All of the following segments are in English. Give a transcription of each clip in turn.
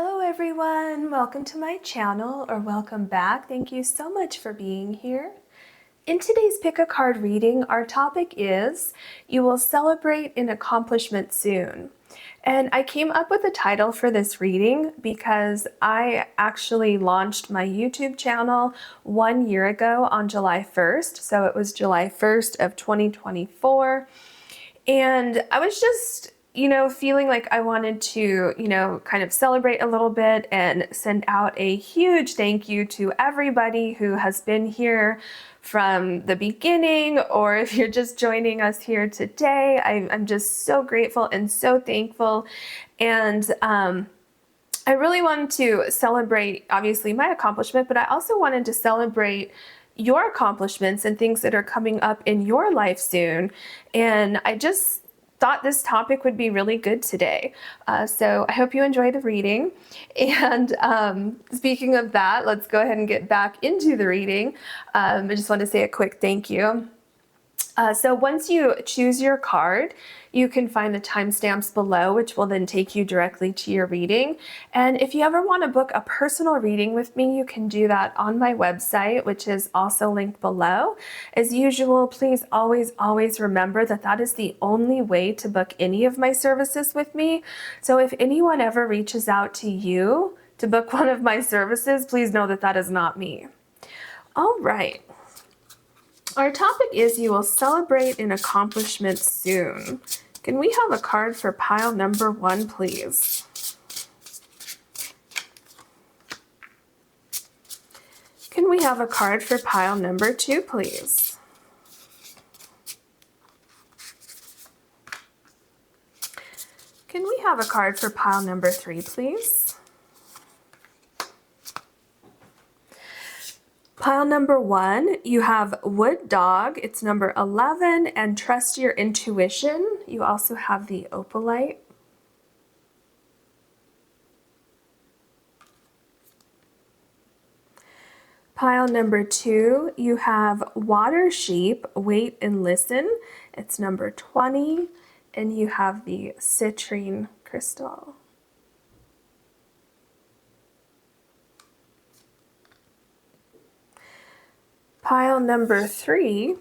Hello everyone, welcome to my channel, or welcome back. Thank you so much for being here. In today's Pick a Card reading, our topic is You Will Celebrate an Accomplishment Soon. And I came up with a title for this reading because I actually launched my YouTube channel 1 year ago on July 1st. So it was July 1st of 2024. And I was just feeling like I wanted to, kind of celebrate a little bit and send out a huge thank you to everybody who has been here from the beginning, or if you're just joining us here today. I'm just so grateful and so thankful. And I really wanted to celebrate, obviously, my accomplishment, but I also wanted to celebrate your accomplishments and things that are coming up in your life soon. And I just thought this topic would be really good today. So I hope you enjoy the reading. And speaking of that, let's go ahead and get back into the reading. I just want to say a quick thank you. So once you choose your card, you can find the timestamps below, which will then take you directly to your reading. And if you ever want to book a personal reading with me, you can do that on my website, which is also linked below. As usual, please always remember that that is the only way to book any of my services with me. So if anyone ever reaches out to you to book one of my services, please know that that is not me. All right. Our topic is You Will Celebrate an Accomplishment Soon. Can we have a card for pile number 1, please? Can we have a card for pile number 2, please? Can we have a card for pile number 3, please? Pile number 1, you have Wood Dog, it's number 11, and Trust Your Intuition. You also have the Opalite. Pile number 2, you have Water Sheep, Wait and Listen. It's number 20, and you have the Citrine crystal. Pile number 3,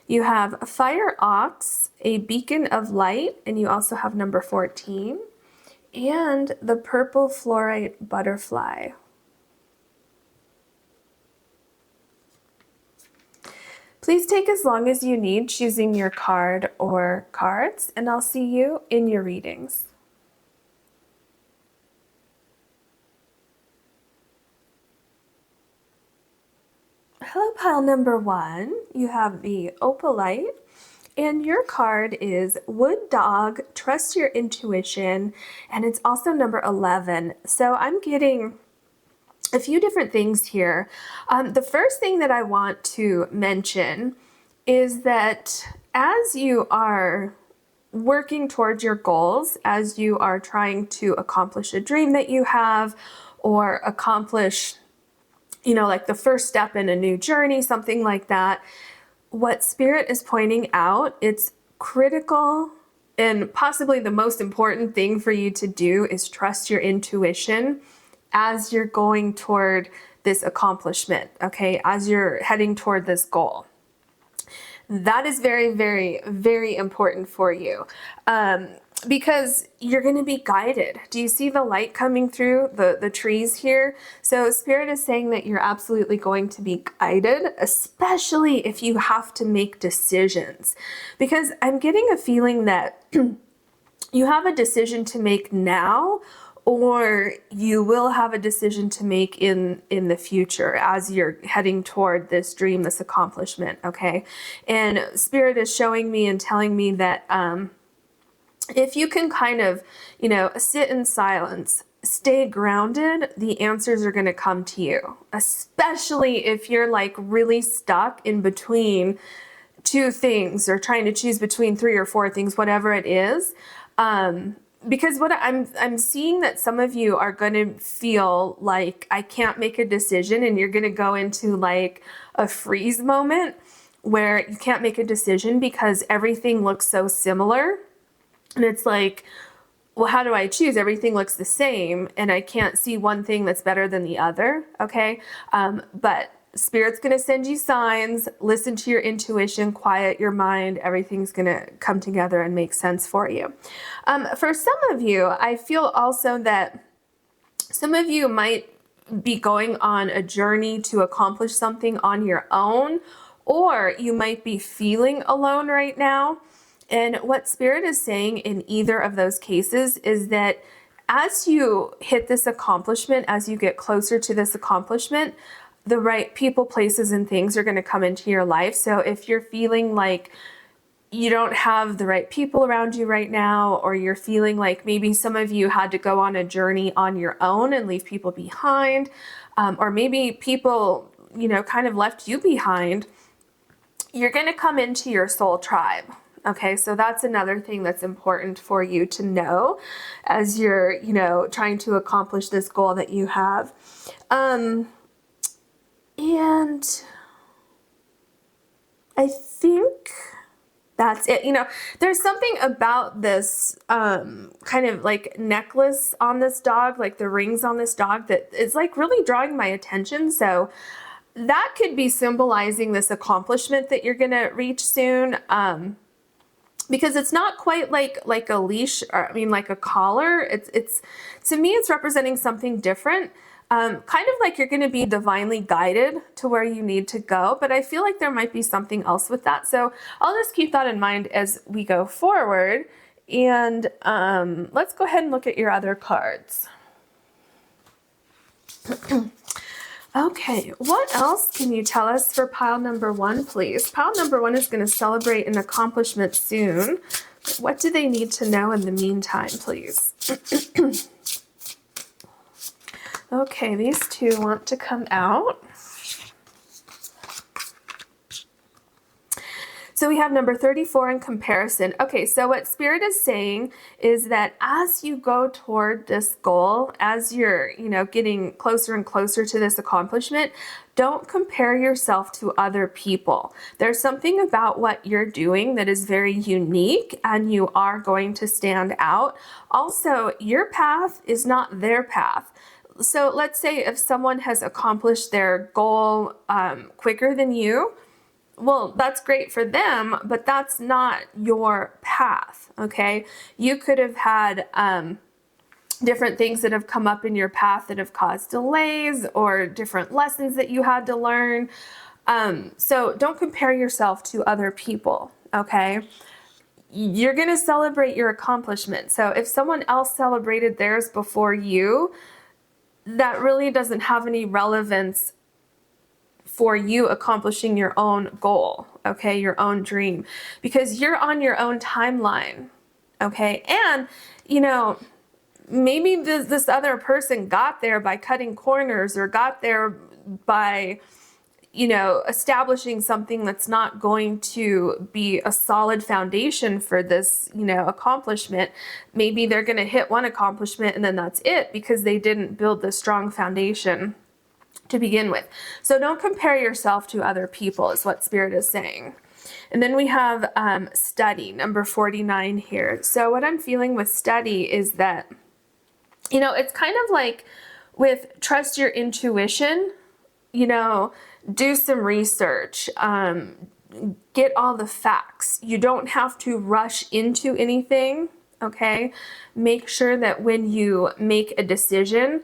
you have Fire Ox, a Beacon of Light, and you also have number 14, and the Purple Fluorite Butterfly. Please take as long as you need choosing your card or cards, and I'll see you in your readings. Hello, pile number 1. You have the Opalite, and your card is Wood Dog, Trust Your Intuition, and it's also number 11. So I'm getting a few different things here. The first thing that I want to mention is that as you are working towards your goals, as you are trying to accomplish a dream that you have, or accomplish like the first step in a new journey, something like that, what Spirit is pointing out, it's critical and possibly the most important thing for you to do is trust your intuition as you're going toward this accomplishment, okay? As you're heading toward this goal. That is very important for you. Because you're going to be guided. Do you see the light coming through the trees here? So Spirit is saying that you're absolutely going to be guided, especially if you have to make decisions. Because I'm getting a feeling that you have a decision to make now, or you will have a decision to make in the future as you're heading toward this dream, this accomplishment, okay? And Spirit is showing me and telling me that if you can kind of, sit in silence, stay grounded, the answers are going to come to you, especially if you're like really stuck in between two things or trying to choose between 3 or 4 things, whatever it is. Because what I'm seeing that some of you are going to feel like I can't make a decision, and you're going to go into like a freeze moment where you can't make a decision because everything looks so similar. And it's like, well, how do I choose? Everything looks the same and I can't see one thing that's better than the other. Okay. But Spirit's going to send you signs, listen to your intuition, quiet your mind. Everything's going to come together and make sense for you. For some of you, I feel also that some of you might be going on a journey to accomplish something on your own, or you might be feeling alone right now. And what Spirit is saying in either of those cases is that as you hit this accomplishment, as you get closer to this accomplishment, the right people, places, and things are going to come into your life. So if you're feeling like you don't have the right people around you right now, or you're feeling like maybe some of you had to go on a journey on your own and leave people behind, or maybe people, kind of left you behind, you're going to come into your soul tribe. Okay, so that's another thing that's important for you to know as you're, trying to accomplish this goal that you have. And I think that's it. There's something about this kind of like necklace on this dog, like the rings on this dog, that is like really drawing my attention. So that could be symbolizing this accomplishment that you're going to reach soon. Because it's not quite like a leash, or like a collar. It's to me, it's representing something different. Kind of like you're going to be divinely guided to where you need to go, but I feel like there might be something else with that. So I'll just keep that in mind as we go forward. And let's go ahead and look at your other cards. Okay, what else can you tell us for pile number 1, please? Pile number 1 is going to celebrate an accomplishment soon. What do they need to know in the meantime, please? Okay, these two want to come out. So we have number 34 in comparison. Okay, so what Spirit is saying is that as you go toward this goal, as you're, getting closer and closer to this accomplishment, don't compare yourself to other people. There's something about what you're doing that is very unique, and you are going to stand out. Also, your path is not their path. So let's say if someone has accomplished their goal quicker than you, well, that's great for them, but that's not your path, okay? You could have had different things that have come up in your path that have caused delays, or different lessons that you had to learn. So don't compare yourself to other people, okay? You're going to celebrate your accomplishment. So if someone else celebrated theirs before you, that really doesn't have any relevance for you accomplishing your own goal, okay, your own dream, because you're on your own timeline, okay? And, maybe this other person got there by cutting corners, or got there by, establishing something that's not going to be a solid foundation for this, accomplishment. Maybe they're going to hit one accomplishment and then that's it, because they didn't build the strong foundation to begin with. So don't compare yourself to other people, is what Spirit is saying. And then we have study, number 49 here. So what I'm feeling with study is that, it's kind of like with trust your intuition, do some research, get all the facts. You don't have to rush into anything, okay? Make sure that when you make a decision,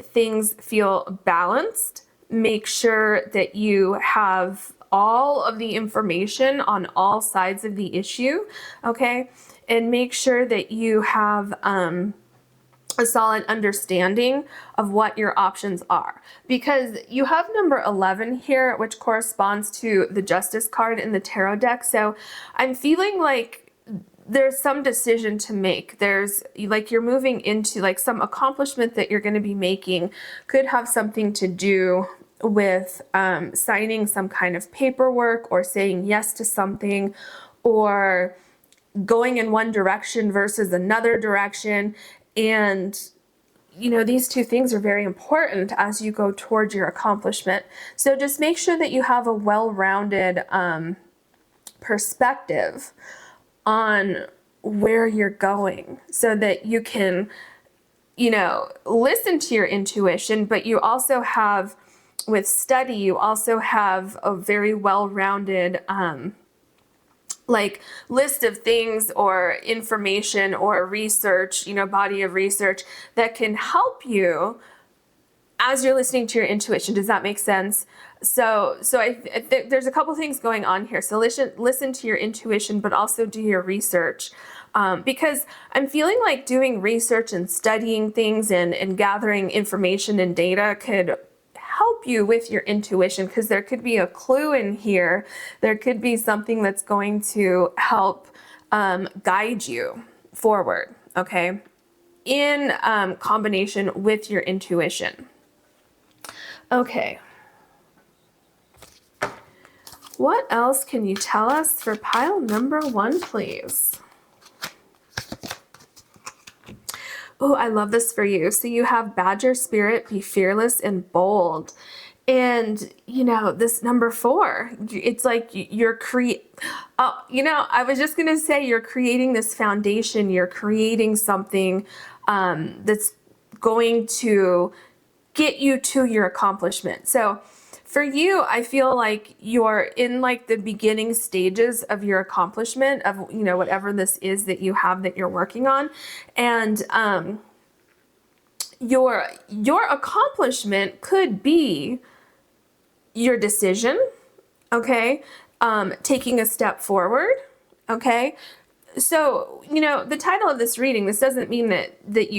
things feel balanced. Make sure that you have all of the information on all sides of the issue, okay? And make sure that you have a solid understanding of what your options are, because you have number 11 here, which corresponds to the Justice card in the tarot deck. So I'm feeling like there's some decision to make. There's like you're moving into like some accomplishment that you're going to be making, could have something to do with signing some kind of paperwork, or saying yes to something, or going in one direction versus another direction. And these two things are very important as you go towards your accomplishment. So just make sure that you have a well-rounded perspective on where you're going so that you can, you know, listen to your intuition, but you also have, with study, you also have a very well-rounded like list of things or information or research, you know, body of research that can help you as you're listening to your intuition. Does that make sense? So there's a couple things going on here. So listen to your intuition, but also do your research. Because I'm feeling like doing research and studying things and gathering information and data could help you with your intuition, because there could be a clue in here. There could be something that's going to help guide you forward, okay, in combination with your intuition. Okay. What else can you tell us for pile number 1, please? Oh, I love this for you. So you have Badger Spirit, be fearless and bold. And, you know, this number 4, it's like you're you know, I was just going to say you're creating this foundation. You're creating something that's going to get you to your accomplishment. So for you, I feel like you're in like the beginning stages of your accomplishment of, you know, whatever this is that you have that you're working on. And your accomplishment could be your decision, okay? Taking a step forward, okay? So, you know, the title of this reading, this doesn't mean that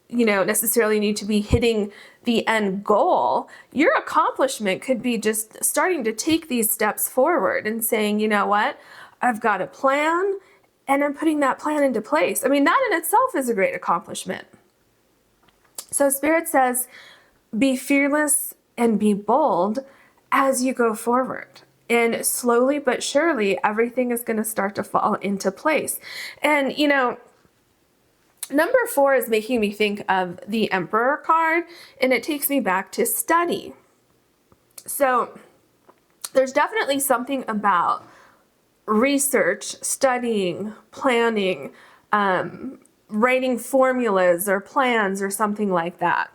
you know, necessarily need to be hitting the end goal. Your accomplishment could be just starting to take these steps forward and saying, you know what, I've got a plan and I'm putting that plan into place. I mean, that in itself is a great accomplishment. So Spirit says, be fearless and be bold as you go forward. And slowly but surely, everything is going to start to fall into place. And, you know, number 4 is making me think of the Emperor card, and it takes me back to study. So there's definitely something about research, studying, planning, writing formulas or plans or something like that.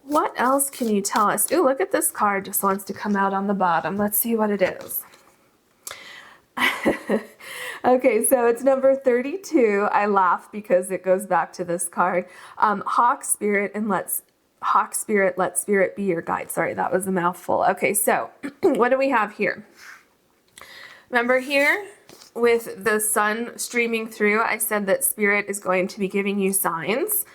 What else can you tell us? Ooh, look at this card, just wants to come out on the bottom. Let's see what it is. Okay, so it's number 32. I laugh because it goes back to this card. Hawk Spirit, let Spirit be your guide. Sorry, that was a mouthful. Okay, so what do we have here? Remember here with the sun streaming through, I said that Spirit is going to be giving you signs,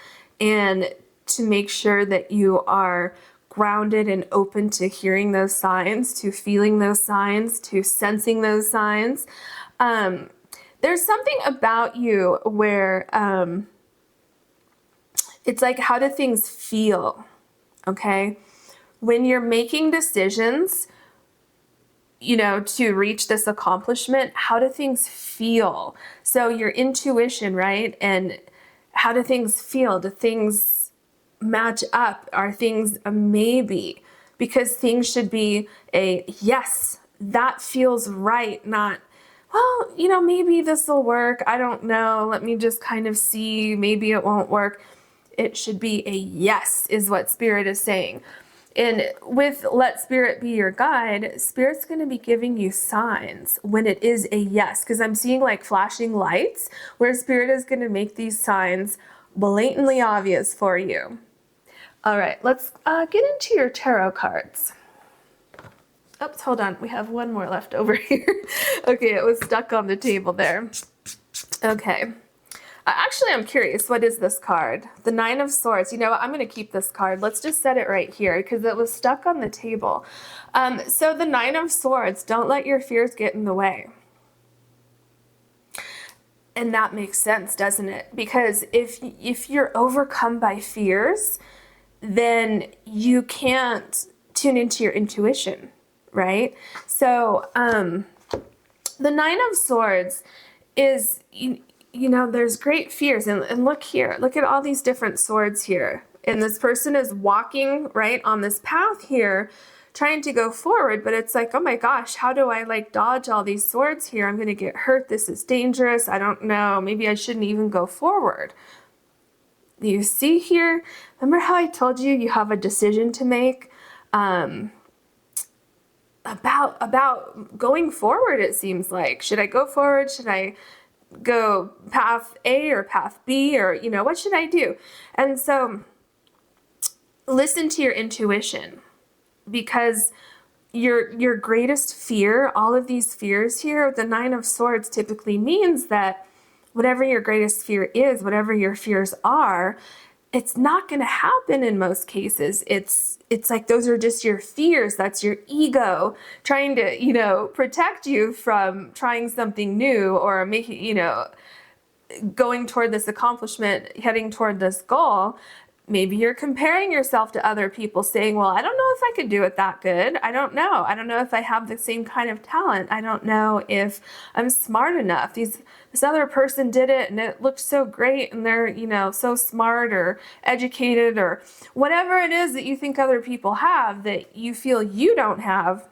and to make sure that you are grounded and open to hearing those signs, to feeling those signs, to sensing those signs. There's something about you where it's like, how do things feel? Okay. When you're making decisions, you know, to reach this accomplishment, how do things feel? So your intuition, right? And how do things feel? Do things match up? Are things a maybe? Because things should be a yes, that feels right, not, well, you know, maybe this will work. I don't know. Let me just kind of see. Maybe it won't work. It should be a yes, is what Spirit is saying. And with let Spirit be your guide, Spirit's going to be giving you signs when it is a yes, because I'm seeing like flashing lights where Spirit is going to make these signs blatantly obvious for you. All right, let's get into your tarot cards. Oops, hold on. We have one more left over here. Okay, it was stuck on the table there. Okay. Actually, I'm curious. What is this card? The 9 of Swords. You know what? I'm going to keep this card. Let's just set it right here because it was stuck on the table. So the 9 of Swords, don't let your fears get in the way. And that makes sense, doesn't it? Because if you're overcome by fears, then you can't tune into your intuition, right? So the 9 of Swords is, you know, there's great fears. And look here, look at all these different swords here. And this person is walking, right, on this path here trying to go forward, but it's like, oh my gosh, how do I like dodge all these swords here? I'm going to get hurt. This is dangerous. I don't know. Maybe I shouldn't even go forward. You see here, remember how I told you you have a decision to make about going forward, it seems like. Should I go forward? Should I go path A or path B, or, you know, what should I do? And so listen to your intuition, because your greatest fear, all of these fears here, the Nine of Swords typically means that whatever your greatest fear is, whatever your fears are, it's not going to happen in most cases. It's like those are just your fears. That's your ego trying to, you know, protect you from trying something new or making, you know, going toward this accomplishment, heading toward this goal. Maybe you're comparing yourself to other people, saying, well, I don't know if I could do it that good. I don't know. I don't know if I have the same kind of talent. I don't know if I'm smart enough. This other person did it and it looked so great, and they're, you know, so smart or educated or whatever it is that you think other people have that you feel you don't have.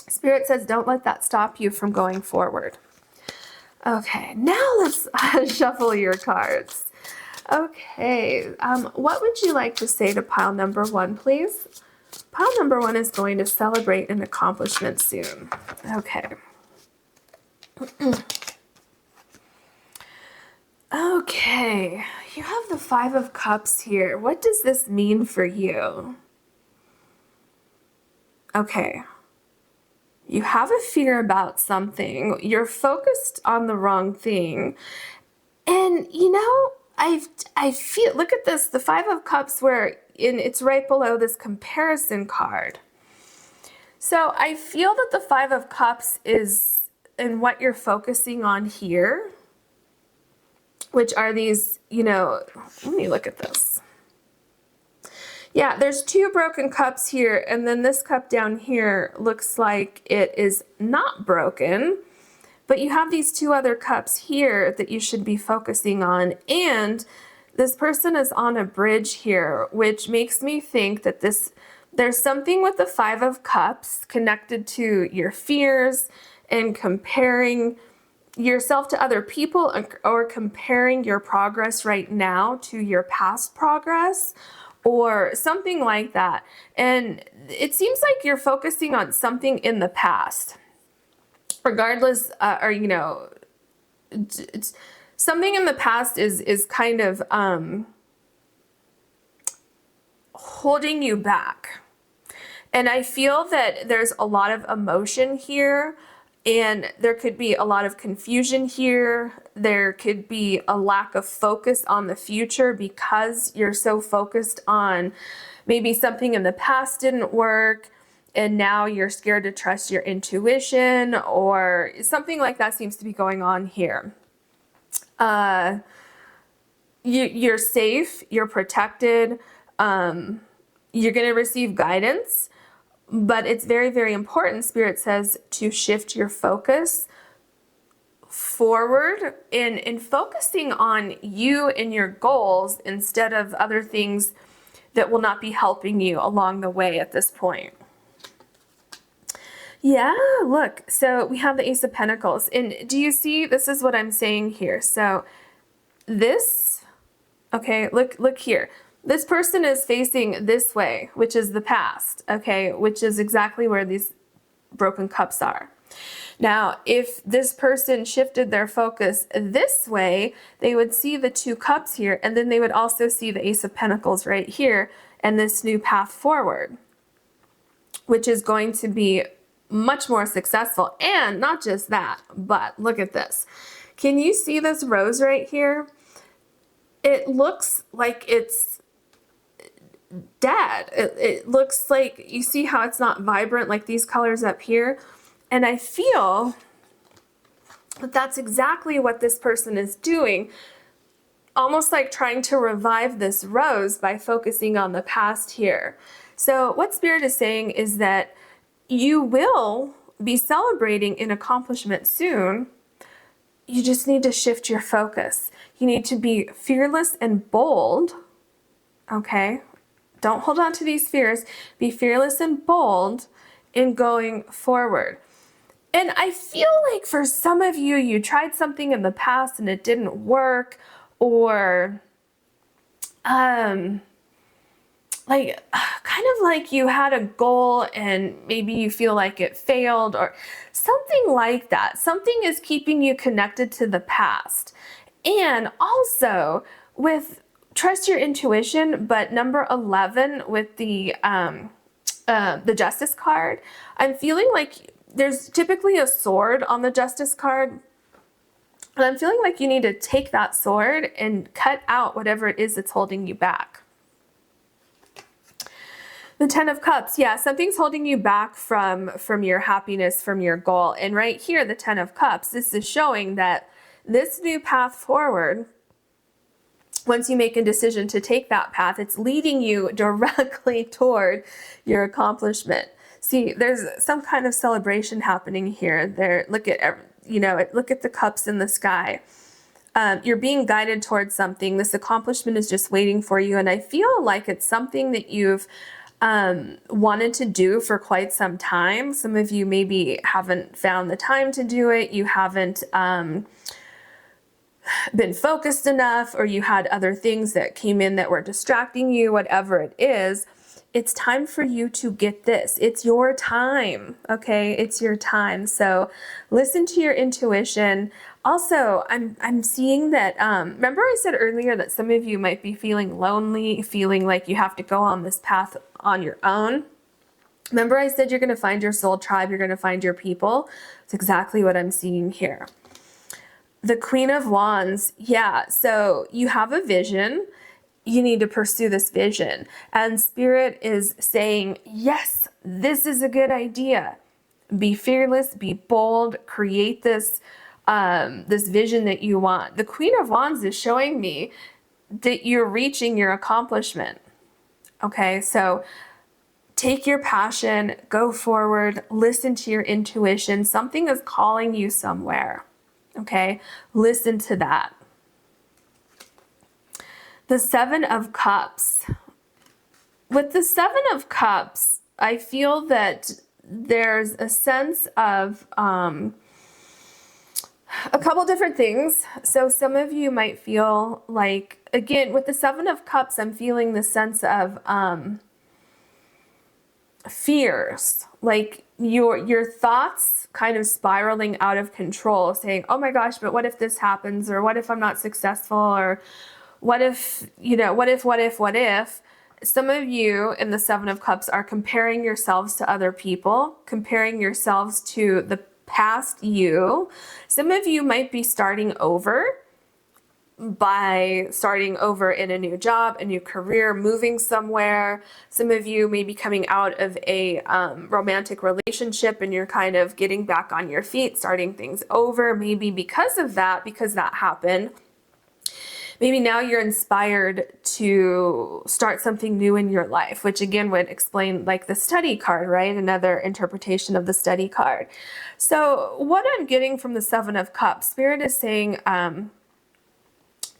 Spirit says, don't let that stop you from going forward. Okay, now let's shuffle your cards. Okay, what would you like to say to pile number one, please? Pile number one is going to celebrate an accomplishment soon. Okay. Okay, you have the Five of Cups here. What does this mean for you? Okay. You have a fear about something. You're focused on the wrong thing. And, you know, I feel, look at this, the Five of Cups, where it's right below this comparison card. So I feel that the Five of Cups is in what you're focusing on here, which are these, you know, let me look at this. Yeah, there's two broken cups here, and then this cup down here looks like it is not broken. But you have these two other cups here that you should be focusing on. And this person is on a bridge here, which makes me think that there's something with the Five of Cups connected to your fears and comparing yourself to other people, or comparing your progress right now to your past progress, or something like that. And it seems like you're focusing on something in the past. Regardless, or, you know, it's something in the past is kind of holding you back. And I feel that there's a lot of emotion here, and there could be a lot of confusion here. There could be a lack of focus on the future because you're so focused on maybe something in the past didn't work, and now you're scared to trust your intuition, or something like that seems to be going on here. You're safe, you're protected, you're going to receive guidance, but it's very, very important, Spirit says, to shift your focus forward in focusing on you and your goals instead of other things that will not be helping you along the way at this point. Yeah, look, so we have the Ace of Pentacles, and do you see, this is what I'm saying here. So this, okay, look here. This person is facing this way, which is the past, okay, which is exactly where these broken cups are. Now, if this person shifted their focus this way, they would see the two cups here, and then they would also see the Ace of Pentacles right here and this new path forward, which is going to be much more successful. And not just that, but look at this. Can you see this rose right here? It looks like it's dead. It looks like, you see how it's not vibrant like these colors up here? And I feel that that's exactly what this person is doing, almost like trying to revive this rose by focusing on the past here. So what Spirit is saying is that you will be celebrating an accomplishment soon. You just need to shift your focus. You need to be fearless and bold, okay? Don't hold on to these fears. Be fearless and bold in going forward. And I feel like for some of you, you tried something in the past and it didn't work, or like kind of like you had a goal and maybe you feel like it failed or something like that. Something is keeping you connected to the past. And also with trust your intuition, but number 11 with the Justice card, I'm feeling like there's typically a sword on the Justice card. And I'm feeling like you need to take that sword and cut out whatever it is that's holding you back. The Ten of Cups, yeah, something's holding you back from your happiness, from your goal. And right here, the Ten of Cups, this is showing that this new path forward, once you make a decision to take that path, it's leading you directly toward your accomplishment. See, there's some kind of celebration happening here. There, look at, look at the cups in the sky. You're being guided towards something. This accomplishment is just waiting for you. And I feel like it's something that you've wanted to do for quite some time. Some of you maybe haven't found the time to do it. You haven't been focused enough, or you had other things that came in that were distracting you, whatever it is. It's time for you to get this. It's your time, okay? It's your time. So listen to your intuition. Also, I'm seeing that, remember I said earlier that some of you might be feeling lonely, feeling like you have to go on this path on your own. Remember I said you're going to find your soul tribe, you're going to find your people. It's exactly what I'm seeing here. The Queen of Wands, yeah, so you have a vision. You need to pursue this vision. And Spirit is saying, yes, this is a good idea. Be fearless, be bold, create this, this vision that you want. The Queen of Wands is showing me that you're reaching your accomplishment. Okay, so take your passion, go forward, listen to your intuition. Something is calling you somewhere. Okay, listen to that. The Seven of Cups. With the Seven of Cups, I feel that there's a sense of a couple different things. So some of you might feel like, again, with the Seven of Cups, I'm feeling the sense of fears, like your thoughts kind of spiraling out of control, saying, oh my gosh, but what if this happens? Or what if I'm not successful? Or what if, what if? Some of you in the Seven of Cups are comparing yourselves to other people, comparing yourselves to the past you. Some of you might be starting over by starting over in a new job, a new career, moving somewhere. Some of you may be coming out of a romantic relationship and you're kind of getting back on your feet, starting things over. Maybe because that happened, maybe now you're inspired to start something new in your life, which again would explain like the study card, right? Another interpretation of the study card. So what I'm getting from the Seven of Cups, Spirit is saying,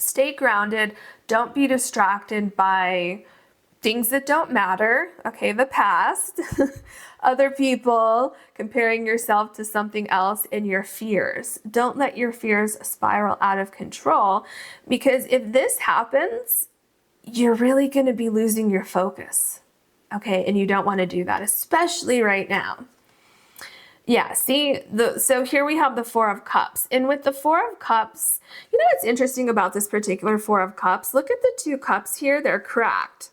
stay grounded. Don't be distracted by things that don't matter. Okay, the past, other people, comparing yourself to something else, and your fears. Don't let your fears spiral out of control, because if this happens, you're really going to be losing your focus. Okay, and you don't want to do that, especially right now. Yeah, see, so here we have the Four of Cups. And with the Four of Cups, you know what's interesting about this particular Four of Cups? Look at the two cups here, they're cracked.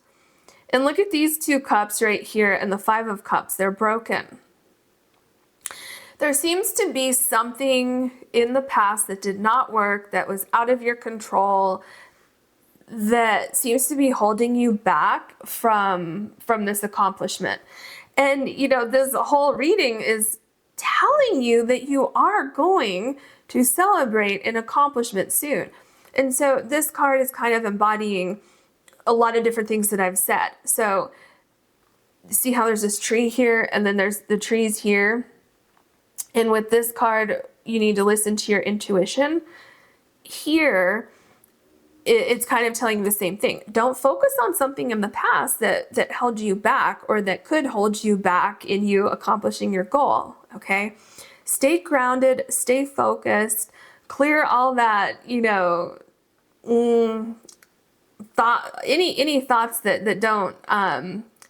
And look at these two cups right here and the Five of Cups, they're broken. There seems to be something in the past that did not work, that was out of your control, that seems to be holding you back from this accomplishment. And, this whole reading is telling you that you are going to celebrate an accomplishment soon. And so this card is kind of embodying a lot of different things that I've said. So see how there's this tree here and then there's the trees here. And with this card, you need to listen to your intuition. Here, it's kind of telling you the same thing. Don't focus on something in the past that held you back or that could hold you back in you accomplishing your goal, okay? Stay grounded, stay focused, clear all that, any thoughts that don't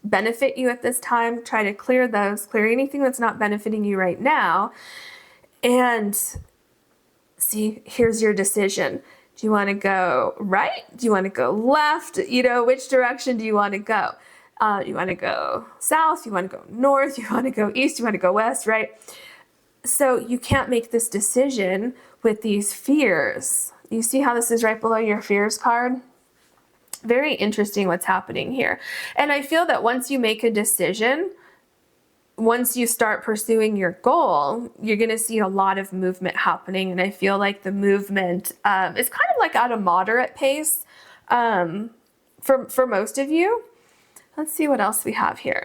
benefit you at this time. Try to clear those, clear anything that's not benefiting you right now. And see, here's your decision. Do you want to go right? Do you want to go left? Which direction do you want to go? You want to go south? You want to go north? You want to go east? You want to go west, right? So you can't make this decision with these fears. You see how this is right below your fears card? Very interesting what's happening here. And I feel that once you make a decision, once you start pursuing your goal, you're going to see a lot of movement happening. And I feel like the movement is kind of like at a moderate pace for most of you. Let's see what else we have here.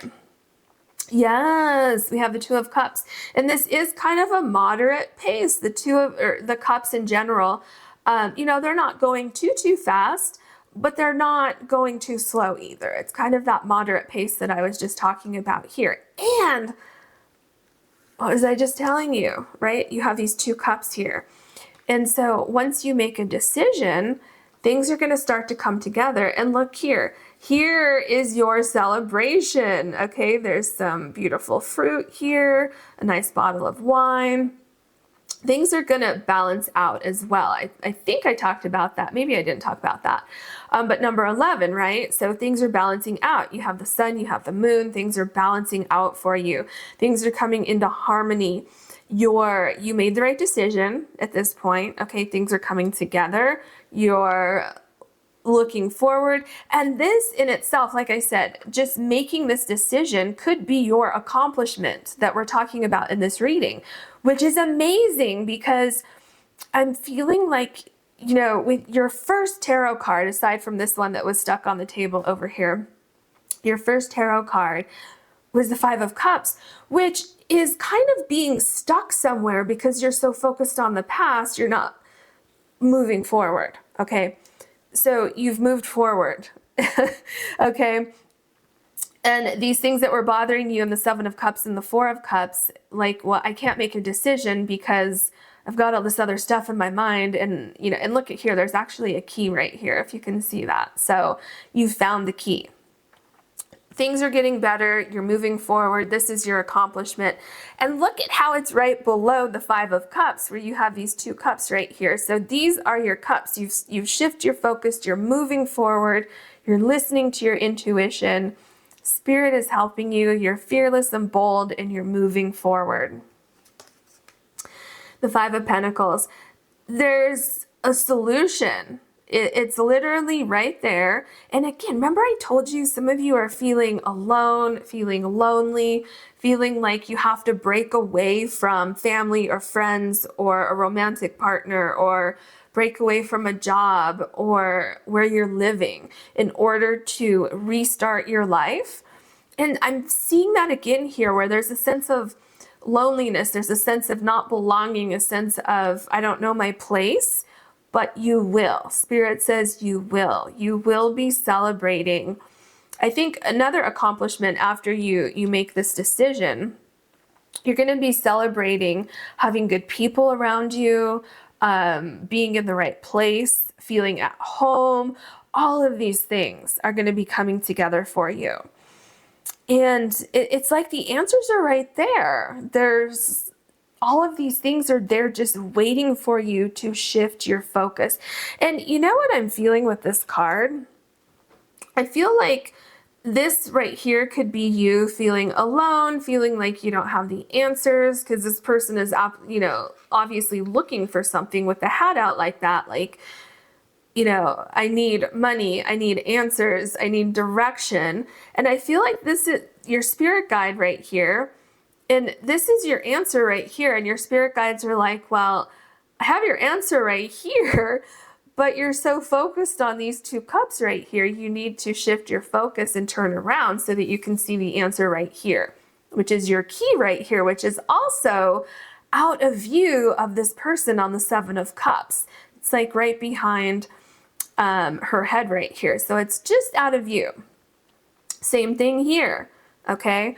Yes, we have the Two of Cups. And this is kind of a moderate pace. The Cups in general, they're not going too fast, but they're not going too slow either. It's kind of that moderate pace that I was just talking about here. And what was I just telling you, right? You have these 2 cups here. And so once you make a decision, things are going to start to come together. And look here. Here is your celebration. Okay, there's some beautiful fruit here, a nice bottle of wine. Things are going to balance out as well. I think I talked about that. Maybe I didn't talk about that. But number 11, right? So things are balancing out. You have the sun, you have the moon. Things are balancing out for you. Things are coming into harmony. You made the right decision at this point. Okay, things are coming together. You're looking forward. And this in itself, like I said, just making this decision could be your accomplishment that we're talking about in this reading, which is amazing because I'm feeling like, with your first tarot card, aside from this one that was stuck on the table over here, your first tarot card was the 5 of Cups, which is kind of being stuck somewhere because you're so focused on the past, you're not moving forward, okay? So you've moved forward, okay? And these things that were bothering you in the 7 of Cups and the 4 of Cups, like, well, I can't make a decision because I've got all this other stuff in my mind. And, and look at here, there's actually a key right here, if you can see that. So you found the key. Things are getting better. You're moving forward. This is your accomplishment. And look at how it's right below the 5 of Cups, where you have these 2 cups right here. So these are your cups. You've shifted your focus. You're moving forward. You're listening to your intuition. Spirit is helping you. You're fearless and bold, and you're moving forward. The 5 of Pentacles. There's a solution. It's literally right there. And again, remember I told you some of you are feeling alone, feeling lonely, feeling like you have to break away from family or friends or a romantic partner, or break away from a job or where you're living in order to restart your life. And I'm seeing that again here, where there's a sense of loneliness, there's a sense of not belonging, a sense of, I don't know my place. But you will. Spirit says you will. You will be celebrating. I think another accomplishment after you make this decision, you're going to be celebrating having good people around you, being in the right place, feeling at home. All of these things are going to be coming together for you. And it's like the answers are right there. All of these things are there just waiting for you to shift your focus. And you know what I'm feeling with this card? I feel like this right here could be you feeling alone, feeling like you don't have the answers, because this person is, obviously looking for something with the hat out like that. Like, I need money, I need answers, I need direction. And I feel like this is your spirit guide right here. And this is your answer right here. And your spirit guides are like, well, I have your answer right here, but you're so focused on these 2 cups right here. You need to shift your focus and turn around so that you can see the answer right here, which is your key right here, which is also out of view of this person on the 7 of Cups. It's like right behind her head right here. So it's just out of view. Same thing here, okay?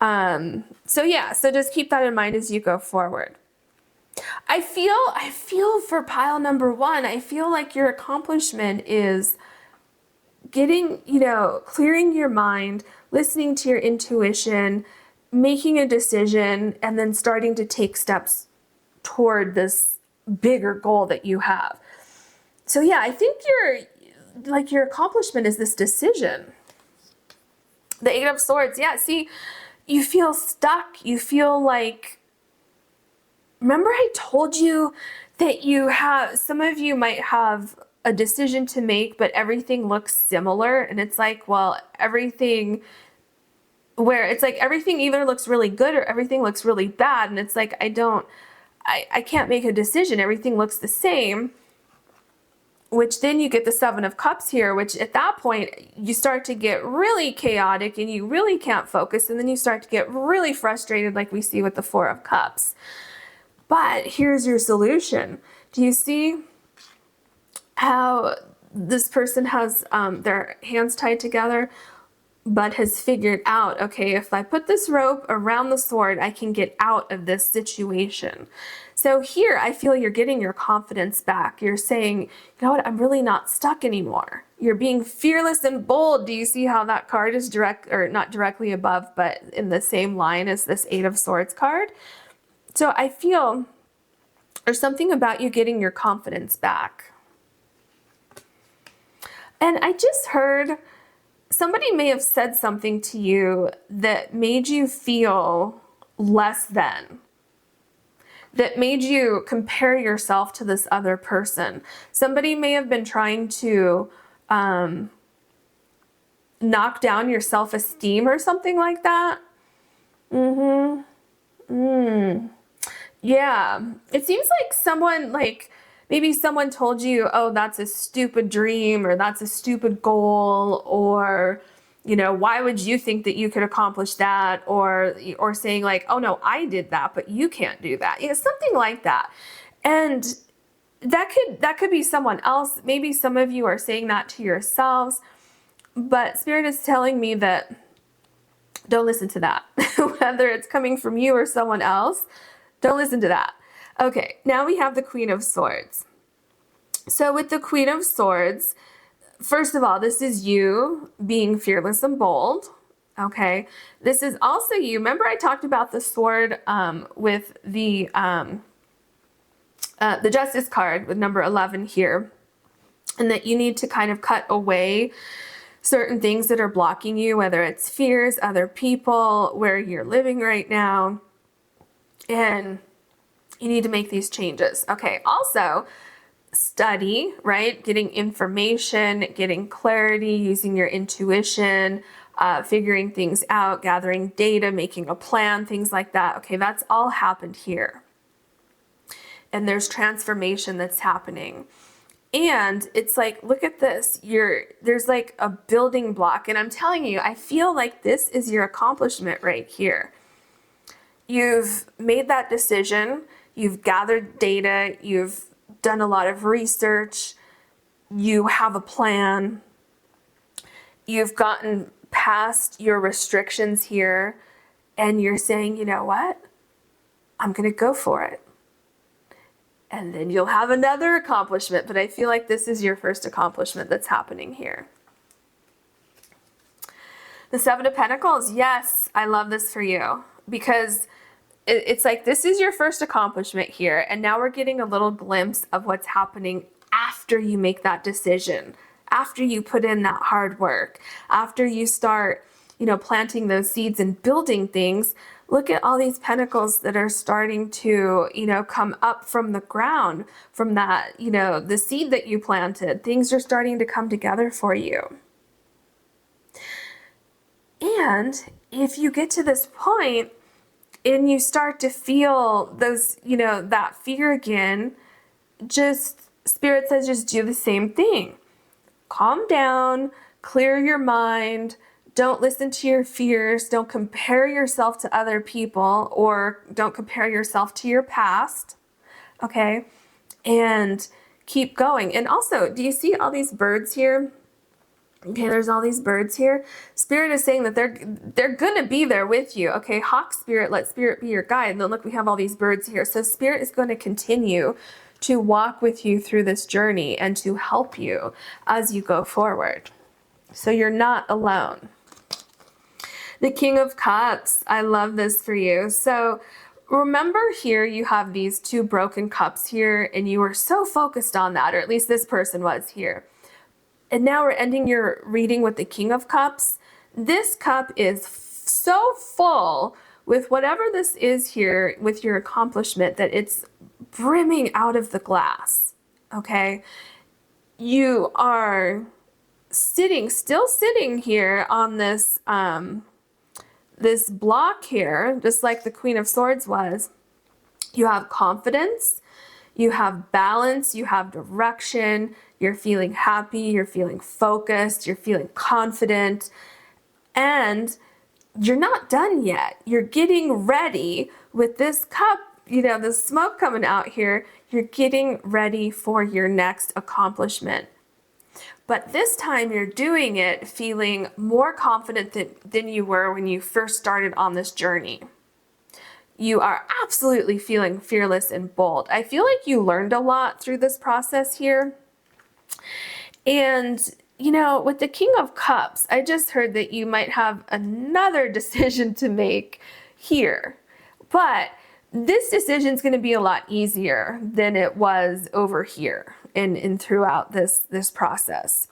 So yeah, so just keep that in mind as you go forward. I feel for pile number 1, I feel like your accomplishment is getting, clearing your mind, listening to your intuition, making a decision, and then starting to take steps toward this bigger goal that you have. So yeah, I think your accomplishment is this decision. The 8 of Swords, yeah, see, you feel stuck. You feel like, remember I told you that some of you might have a decision to make, but everything looks similar. And it's like, well, everything either looks really good or everything looks really bad. And it's like, I can't make a decision. Everything looks the same. Which then you get the 7 of Cups here, which at that point you start to get really chaotic and you really can't focus. And then you start to get really frustrated like we see with the 4 of Cups. But here's your solution. Do you see how this person has their hands tied together, but has figured out, okay, if I put this rope around the sword, I can get out of this situation. So here, I feel you're getting your confidence back. You're saying, you know what, I'm really not stuck anymore. You're being fearless and bold. Do you see how that card is not directly above, but in the same line as this 8 of Swords card? So I feel there's something about you getting your confidence back. And I just heard somebody may have said something to you that made you feel less than, that made you compare yourself to this other person. Somebody may have been trying to knock down your self-esteem or something like that. Yeah, it seems like maybe someone told you, oh, that's a stupid dream, or that's a stupid goal, or, why would you think that you could accomplish that? Or saying like, oh no, I did that, but you can't do that. Something like that. And that could be someone else. Maybe some of you are saying that to yourselves, but Spirit is telling me that don't listen to that. Whether it's coming from you or someone else, don't listen to that. Okay, now we have the Queen of Swords. So with the Queen of Swords, first of all, this is you being fearless and bold. Okay, this is also you. Remember I talked about the sword with the Justice card with number 11 here, and that you need to kind of cut away certain things that are blocking you, whether it's fears, other people, where you're living right now, and you need to make these changes. Okay, also study, right? Getting information, getting clarity, using your intuition, figuring things out, gathering data, making a plan, things like that. Okay, that's all happened here. And there's transformation that's happening. And it's like, look at this. There's like a building block. And I'm telling you, I feel like this is your accomplishment right here. You've made that decision. You've gathered data. You've done a lot of research. You have a plan. You've gotten past your restrictions here. And you're saying, you know what? I'm going to go for it. And then you'll have another accomplishment, but I feel like this is your first accomplishment that's happening here. The 7 of Pentacles, yes, I love this for you, because it's like this is your first accomplishment here, and now we're getting a little glimpse of what's happening after you make that decision, after you put in that hard work, after you start, planting those seeds and building things. Look at all these pentacles that are starting to, come up from the ground, from that, the seed that you planted. Things are starting to come together for you. And if you get to this point and you start to feel those, that fear again, Spirit says just do the same thing. Calm down, clear your mind. Don't listen to your fears. Don't compare yourself to other people, or don't compare yourself to your past. Okay? And keep going. And also, do you see all these birds here? Okay, there's all these birds here. Spirit is saying that they're gonna be there with you. Okay, Hawk Spirit, let Spirit be your guide. And then look, we have all these birds here. So Spirit is going to continue to walk with you through this journey and to help you as you go forward. So you're not alone. The King of Cups, I love this for you. So remember here you have these two broken cups here, and you were so focused on that, or at least this person was here. And now we're ending your reading with the King of Cups. This cup is so full with whatever this is here with your accomplishment that it's brimming out of the glass, okay? You are still sitting here on this, this block here, just like the Queen of Swords was. You have confidence, you have balance, you have direction, you're feeling happy, you're feeling focused, you're feeling confident, and you're not done yet. You're getting ready with this cup, you know, the smoke coming out here, you're getting ready for your next accomplishment. But this time you're doing it feeling more confident than you were when you first started on this journey. You are absolutely feeling fearless and bold. I feel like you learned a lot through this process here. And, you know, with the King of Cups, I just heard that you might have another decision to make here. But this decision is going to be a lot easier than it was over here and throughout this process.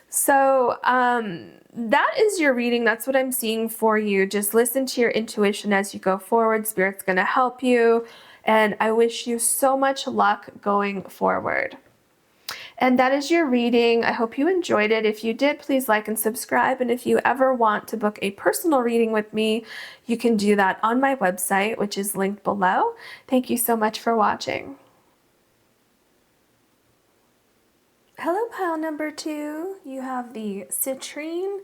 So that is your reading. That's what I'm seeing for you. Just listen to your intuition as you go forward. Spirit's going to help you. And I wish you so much luck going forward. And that is your reading. I hope you enjoyed it. If you did, please like and subscribe. And if you ever want to book a personal reading with me, you can do that on my website, which is linked below. Thank you so much for watching. Hello, pile number 2. You have the Citrine,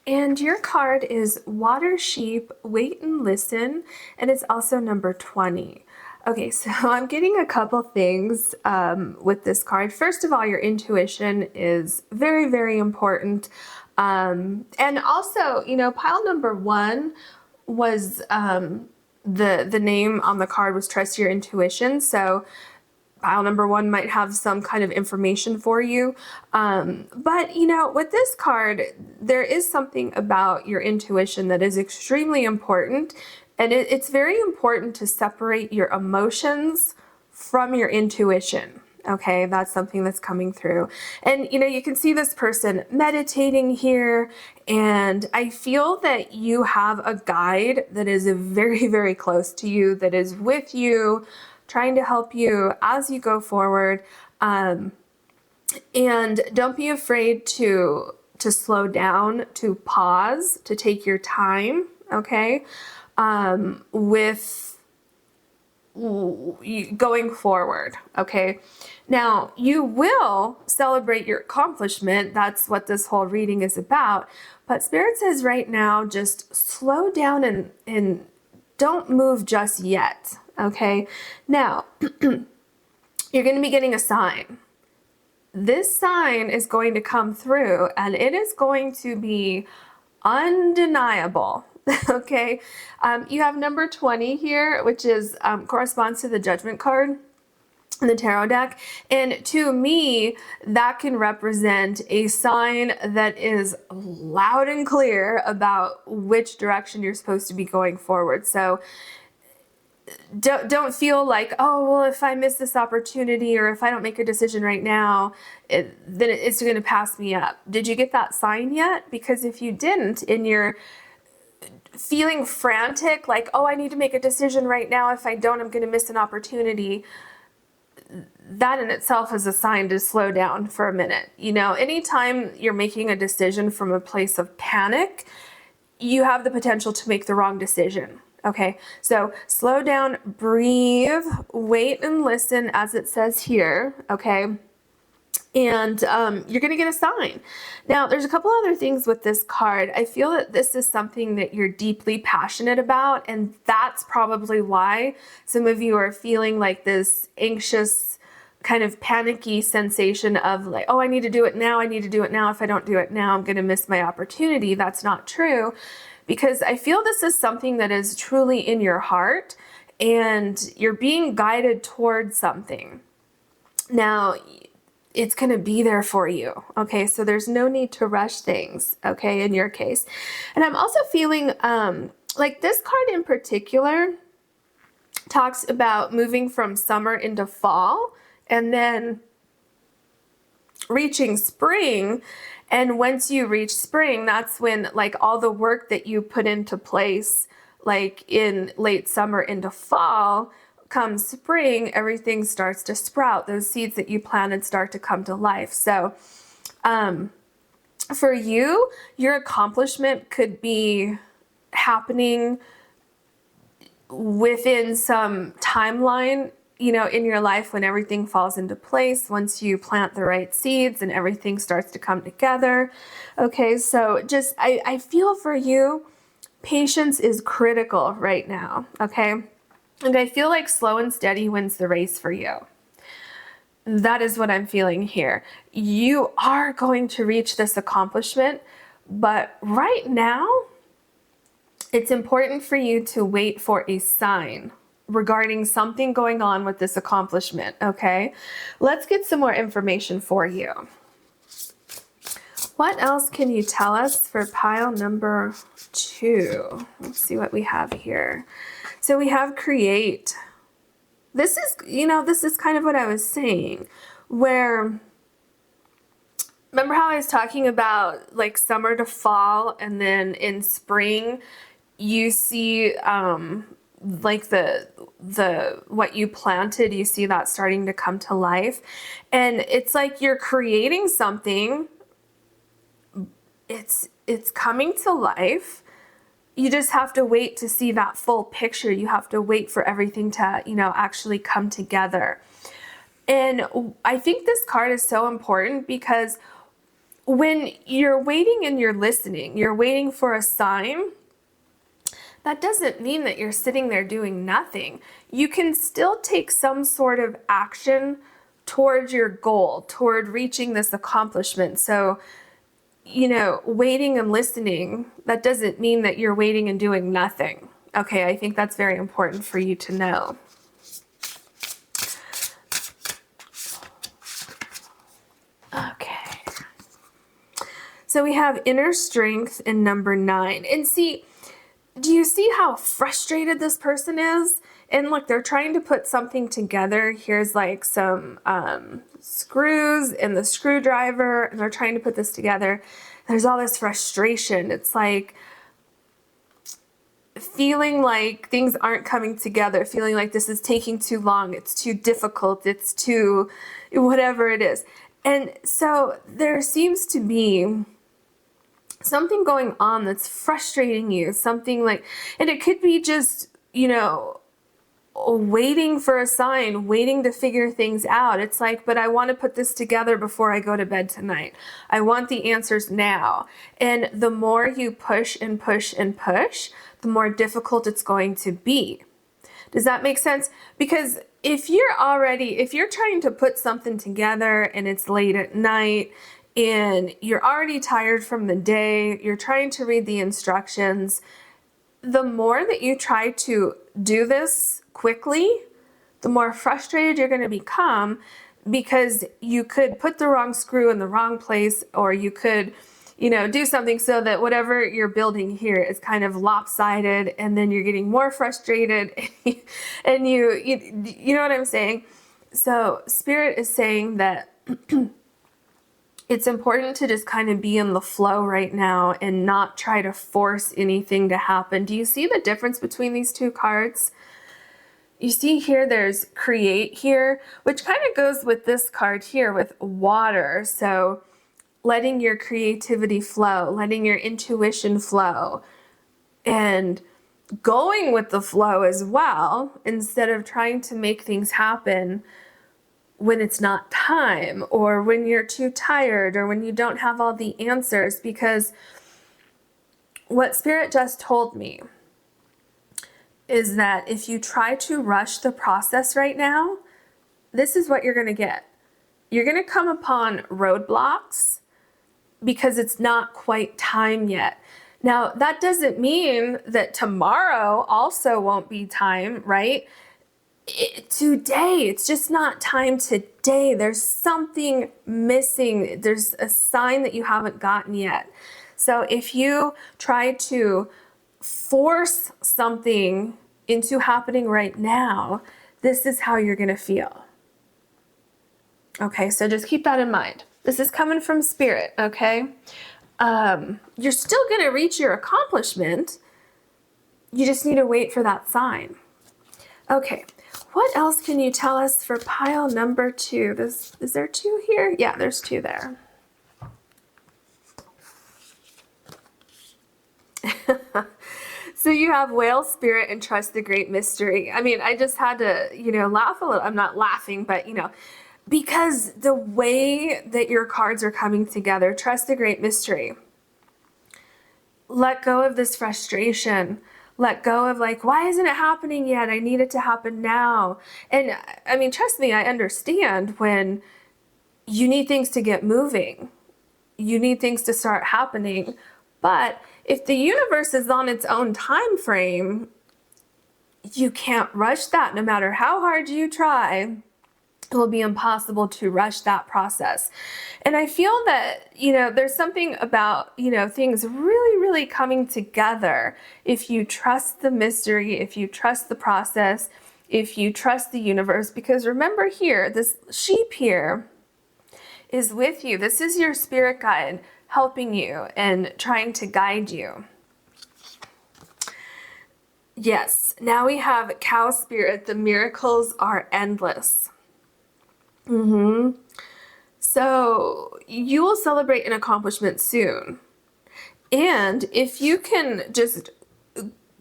and your card is Water Sheep, Wait and Listen, and it's also number 20. Okay, so I'm getting a couple things with this card. First of all, your intuition is very, very important. And also, you know, pile number 1 was the name on the card was Trust Your Intuition. So pile number 1 might have some kind of information for you. But, you know, with this card, there is something about your intuition that is extremely important. And it's very important to separate your emotions from your intuition. Okay, that's something that's coming through. And, you know, you can see this person meditating here. And I feel that you have a guide that is very, very close to you, that is with you, trying to help you as you go forward. And don't be afraid to slow down, to pause, to take your time, okay? With going forward, okay? Now, you will celebrate your accomplishment. That's what this whole reading is about. But Spirit says right now, just slow down and don't move just yet, okay? Now, you're going to be getting a sign. This sign is going to come through, and it is going to be undeniable. Okay, you have number 20 here, which is corresponds to the Judgment card in the tarot deck. And to me, that can represent a sign that is loud and clear about which direction you're supposed to be going forward. So don't feel like, oh, well, if I miss this opportunity or if I don't make a decision right now, then it's going to pass me up. Did you get that sign yet? Because if you didn't, and you're feeling frantic, like, oh, I need to make a decision right now. If I don't, I'm going to miss an opportunity. That in itself is a sign to slow down for a minute. You know, anytime you're making a decision from a place of panic, you have the potential to make the wrong decision. Okay, so slow down, breathe, wait and listen as it says here, okay? And you're going to get a sign. Now, there's a couple other things with this card. I feel that this is something that you're deeply passionate about, and that's probably why some of you are feeling like this anxious kind of panicky sensation of like, oh, I need to do it now. I need to do it now. If I don't do it now, I'm going to miss my opportunity. That's not true, because I feel this is something that is truly in your heart and you're being guided towards something. Now, it's going to be there for you. Okay. So there's no need to rush things. Okay. In your case. And I'm also feeling, like this card in particular talks about moving from summer into fall and then reaching spring. And once you reach spring, that's when like all the work that you put into place, like in late summer into fall, comes spring, everything starts to sprout. Those seeds that you planted start to come to life. So for you, your accomplishment could be happening within some timeline, you know, in your life when everything falls into place, once you plant the right seeds and everything starts to come together. Okay, so just, I feel for you, patience is critical right now, okay? And I feel like slow and steady wins the race for you. That is what I'm feeling here. You are going to reach this accomplishment, but right now, it's important for you to wait for a sign regarding something going on with this accomplishment, okay? Let's get some more information for you. What else can you tell us for pile number 2? Let's see what we have here. So we have create. This is, you know, this is kind of what I was saying, where, remember how I was talking about like summer to fall, and then in spring, you see like the what you planted, you see that starting to come to life. And it's like you're creating something. It's coming to life. You just have to wait to see that full picture. You have to wait for everything to, you know, actually come together. And I think this card is so important because when you're waiting and you're listening, you're waiting for a sign. That doesn't mean that you're sitting there doing nothing. You can still take some sort of action towards your goal, toward reaching this accomplishment. So, you know, waiting and listening, that doesn't mean that you're waiting and doing nothing. Okay, I think that's very important for you to know. Okay. So we have inner strength in number 9. And see, do you see how frustrated this person is? And look, they're trying to put something together. Here's like some screws and the screwdriver, and they're trying to put this together. There's all this frustration. It's like feeling like things aren't coming together, feeling like this is taking too long, it's too difficult, it's too whatever it is. And so there seems to be something going on that's frustrating you, something like, and it could be just, you know, waiting for a sign, waiting to figure things out. It's like, but I want to put this together before I go to bed tonight. I want the answers now. And the more you push and push and push, the more difficult it's going to be. Does that make sense? Because if you're trying to put something together and it's late at night and you're already tired from the day, you're trying to read the instructions, the more that you try to do this quickly, the more frustrated you're going to become, because you could put the wrong screw in the wrong place, or you could, you know, do something so that whatever you're building here is kind of lopsided, and then you're getting more frustrated and you know what I'm saying? So Spirit is saying that it's important to just kind of be in the flow right now and not try to force anything to happen. Do you see the difference between these two cards? You see here there's create here, which kind of goes with this card here with water. So letting your creativity flow, letting your intuition flow, and going with the flow as well, instead of trying to make things happen when it's not time, or when you're too tired, or when you don't have all the answers. Because what Spirit just told me is that if you try to rush the process right now, this is what you're going to get. You're going to come upon roadblocks because it's not quite time yet. Now, that doesn't mean that tomorrow also won't be time, right? Today, it's just not time today. There's something missing. There's a sign that you haven't gotten yet. So if you try to force something into happening right now, this is how you're going to feel. Okay, so just keep that in mind. This is coming from spirit, okay? You're still going to reach your accomplishment. You just need to wait for that sign. Okay, what else can you tell us for pile number 2? Is there 2 here? Yeah, there's 2 there. So you have whale spirit and trust the great mystery. I mean, I just had to, laugh a little. I'm not laughing, but, because the way that your cards are coming together, trust the great mystery. Let go of this frustration. Let go of like, why isn't it happening yet? I need it to happen now. And I mean, trust me, I understand when you need things to get moving. You need things to start happening. But if the universe is on its own time frame, you can't rush that. No matter how hard you try, it will be impossible to rush that process. And I feel that, there's something about, things really, really coming together. If you trust the mystery, if you trust the process, if you trust the universe, because remember here, this sheep here is with you. This is your spirit guide helping you and trying to guide you. Yes, now we have cow spirit. The miracles are endless. So you will celebrate an accomplishment soon. And if you can just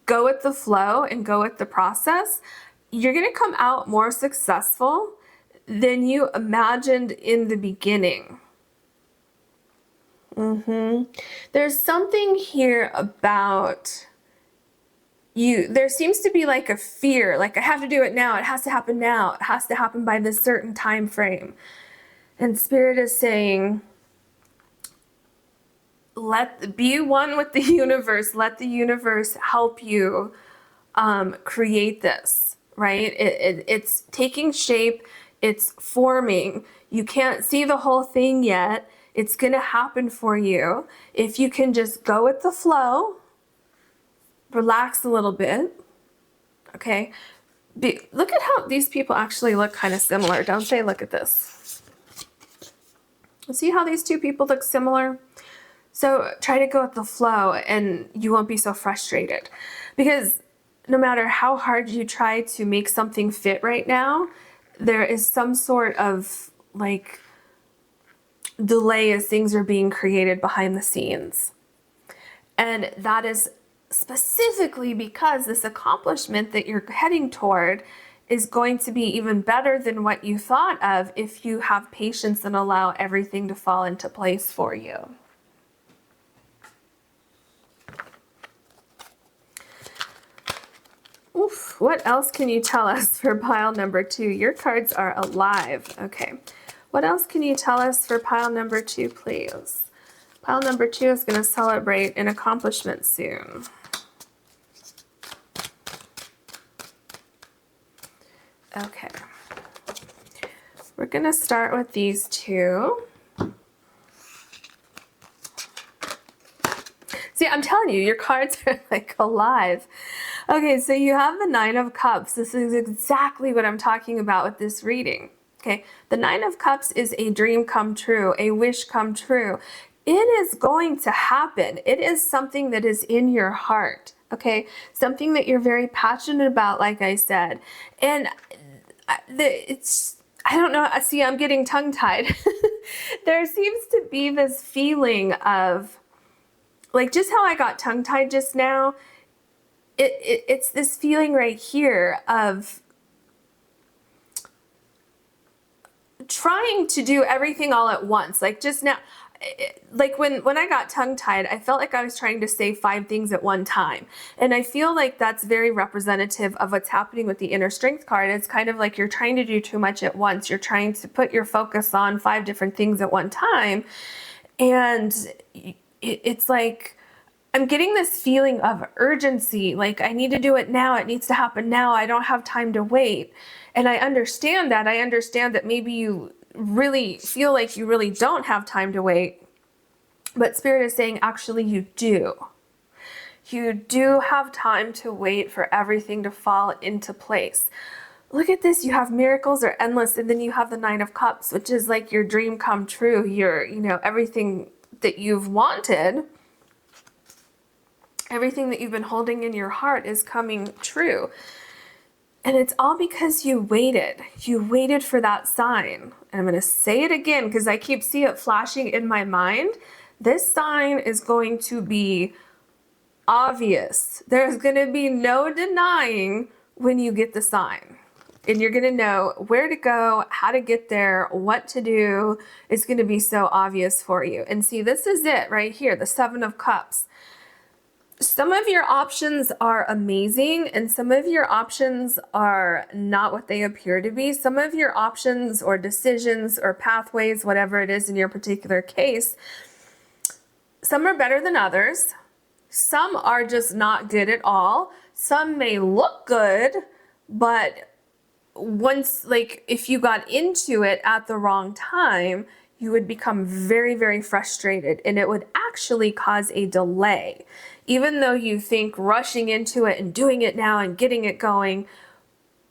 go with the flow and go with the process, you're going to come out more successful than you imagined in the beginning. There's something here about you. There seems to be like a fear, like I have to do it now. It has to happen now. It has to happen by this certain time frame. And Spirit is saying, be one with the universe. Let the universe help you create this, right? It's taking shape. It's forming. You can't see the whole thing yet. It's going to happen for you. If you can just go with the flow, relax a little bit, okay? Look at how these people actually look kind of similar, don't they? Look at this. See how these 2 people look similar? So try to go with the flow and you won't be so frustrated. Because no matter how hard you try to make something fit right now, there is some sort of like delay as things are being created behind the scenes. And that is specifically because this accomplishment that you're heading toward is going to be even better than what you thought of if you have patience and allow everything to fall into place for you. Oof, what else can you tell us for pile number 2? Your cards are alive. Okay. What else can you tell us for pile number 2, please? Pile number 2 is going to celebrate an accomplishment soon. Okay. We're going to start with these 2. See, I'm telling you, your cards are like alive. Okay, so you have the 9 of Cups. This is exactly what I'm talking about with this reading. Okay, the 9 of Cups is a dream come true, a wish come true. It is going to happen. It is something that is in your heart, okay? Something that you're very passionate about, like I said. And I don't know, see, I'm getting tongue-tied. There seems to be this feeling of, like just how I got tongue-tied just now, it's this feeling right here of trying to do everything all at once. Like just now, like when I got tongue-tied, I felt like I was trying to say 5 things at one time. And I feel like that's very representative of what's happening with the inner strength card. It's kind of like you're trying to do too much at once. You're trying to put your focus on 5 different things at one time. And it's like, I'm getting this feeling of urgency, like I need to do it now. It needs to happen now. I don't have time to wait. And I understand that. I understand that maybe you really feel like you really don't have time to wait. But Spirit is saying, actually, you do. You do have time to wait for everything to fall into place. Look at this. You have miracles are endless. And then you have the 9 of Cups, which is like your dream come true. Your, everything that you've wanted. Everything that you've been holding in your heart is coming true. And it's all because you waited. You waited for that sign. And I'm going to say it again because I keep seeing it flashing in my mind. This sign is going to be obvious. There's going to be no denying when you get the sign. And you're going to know where to go, how to get there, what to do. It's going to be so obvious for you. And see, this is it right here, the 7 of Cups. Some of your options are amazing and some of your options are not what they appear to be. Some of your options or decisions or pathways, whatever it is in your particular case, some are better than others. Some are just not good at all. Some may look good, but once, like if you got into it at the wrong time, you would become very, very frustrated and it would actually cause a delay. Even though you think rushing into it and doing it now and getting it going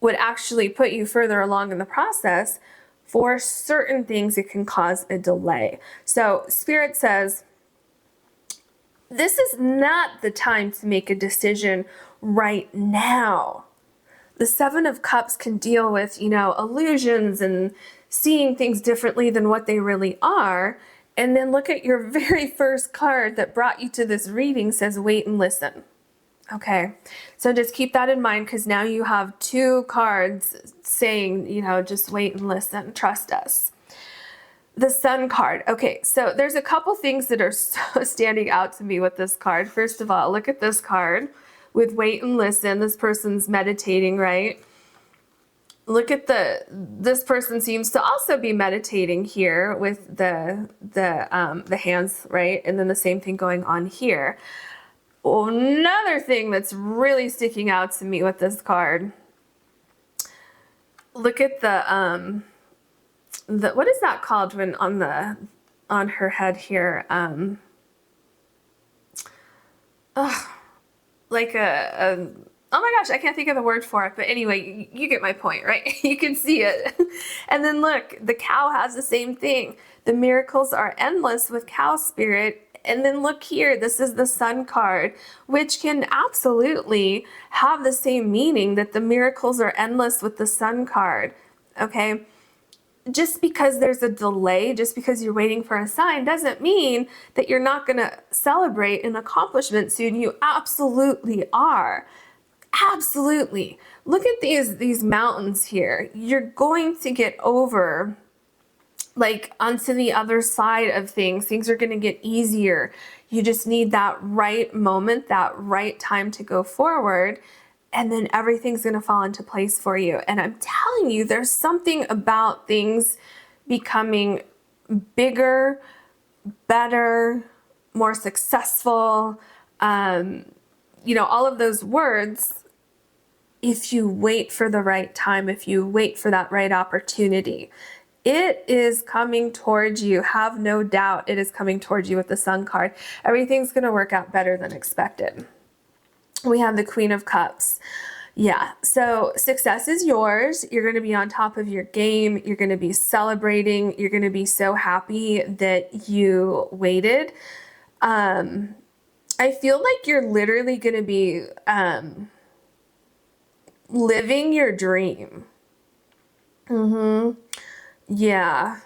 would actually put you further along in the process, for certain things it can cause a delay. So Spirit says, this is not the time to make a decision right now. The 7 of Cups can deal with, illusions and seeing things differently than what they really are. And then look at your very first card that brought you to this reading says, wait and listen. Okay, so just keep that in mind because now you have 2 cards saying, just wait and listen, trust us. The Sun card. Okay, so there's a couple things that are so standing out to me with this card. First of all, look at this card with wait and listen. This person's meditating, right? Look at this person seems to also be meditating here with the hands, right? And then the same thing going on here. Another thing that's really sticking out to me with this card. Look at the what is that called when on her head here? Like oh my gosh, I can't think of the word for it. But anyway, you get my point, right? You can see it. And then look, the cow has the same thing. The miracles are endless with cow spirit. And then look here, this is the Sun card, which can absolutely have the same meaning that the miracles are endless with the Sun card. Okay? Just because there's a delay, just because you're waiting for a sign, doesn't mean that you're not going to celebrate an accomplishment soon. You absolutely are. Absolutely. Look at these mountains here. You're going to get over, like, onto the other side of things. Things are going to get easier. You just need that right moment, that right time to go forward, and then everything's going to fall into place for you. And I'm telling you, there's something about things becoming bigger, better, more successful, all of those words, if you wait for the right time, if you wait for that right opportunity. It is coming towards you. Have no doubt it is coming towards you with the Sun card. Everything's going to work out better than expected. We have the Queen of Cups. Yeah, so success is yours. You're going to be on top of your game. You're going to be celebrating. You're going to be so happy that you waited. I feel like you're literally going to be living your dream. Yeah,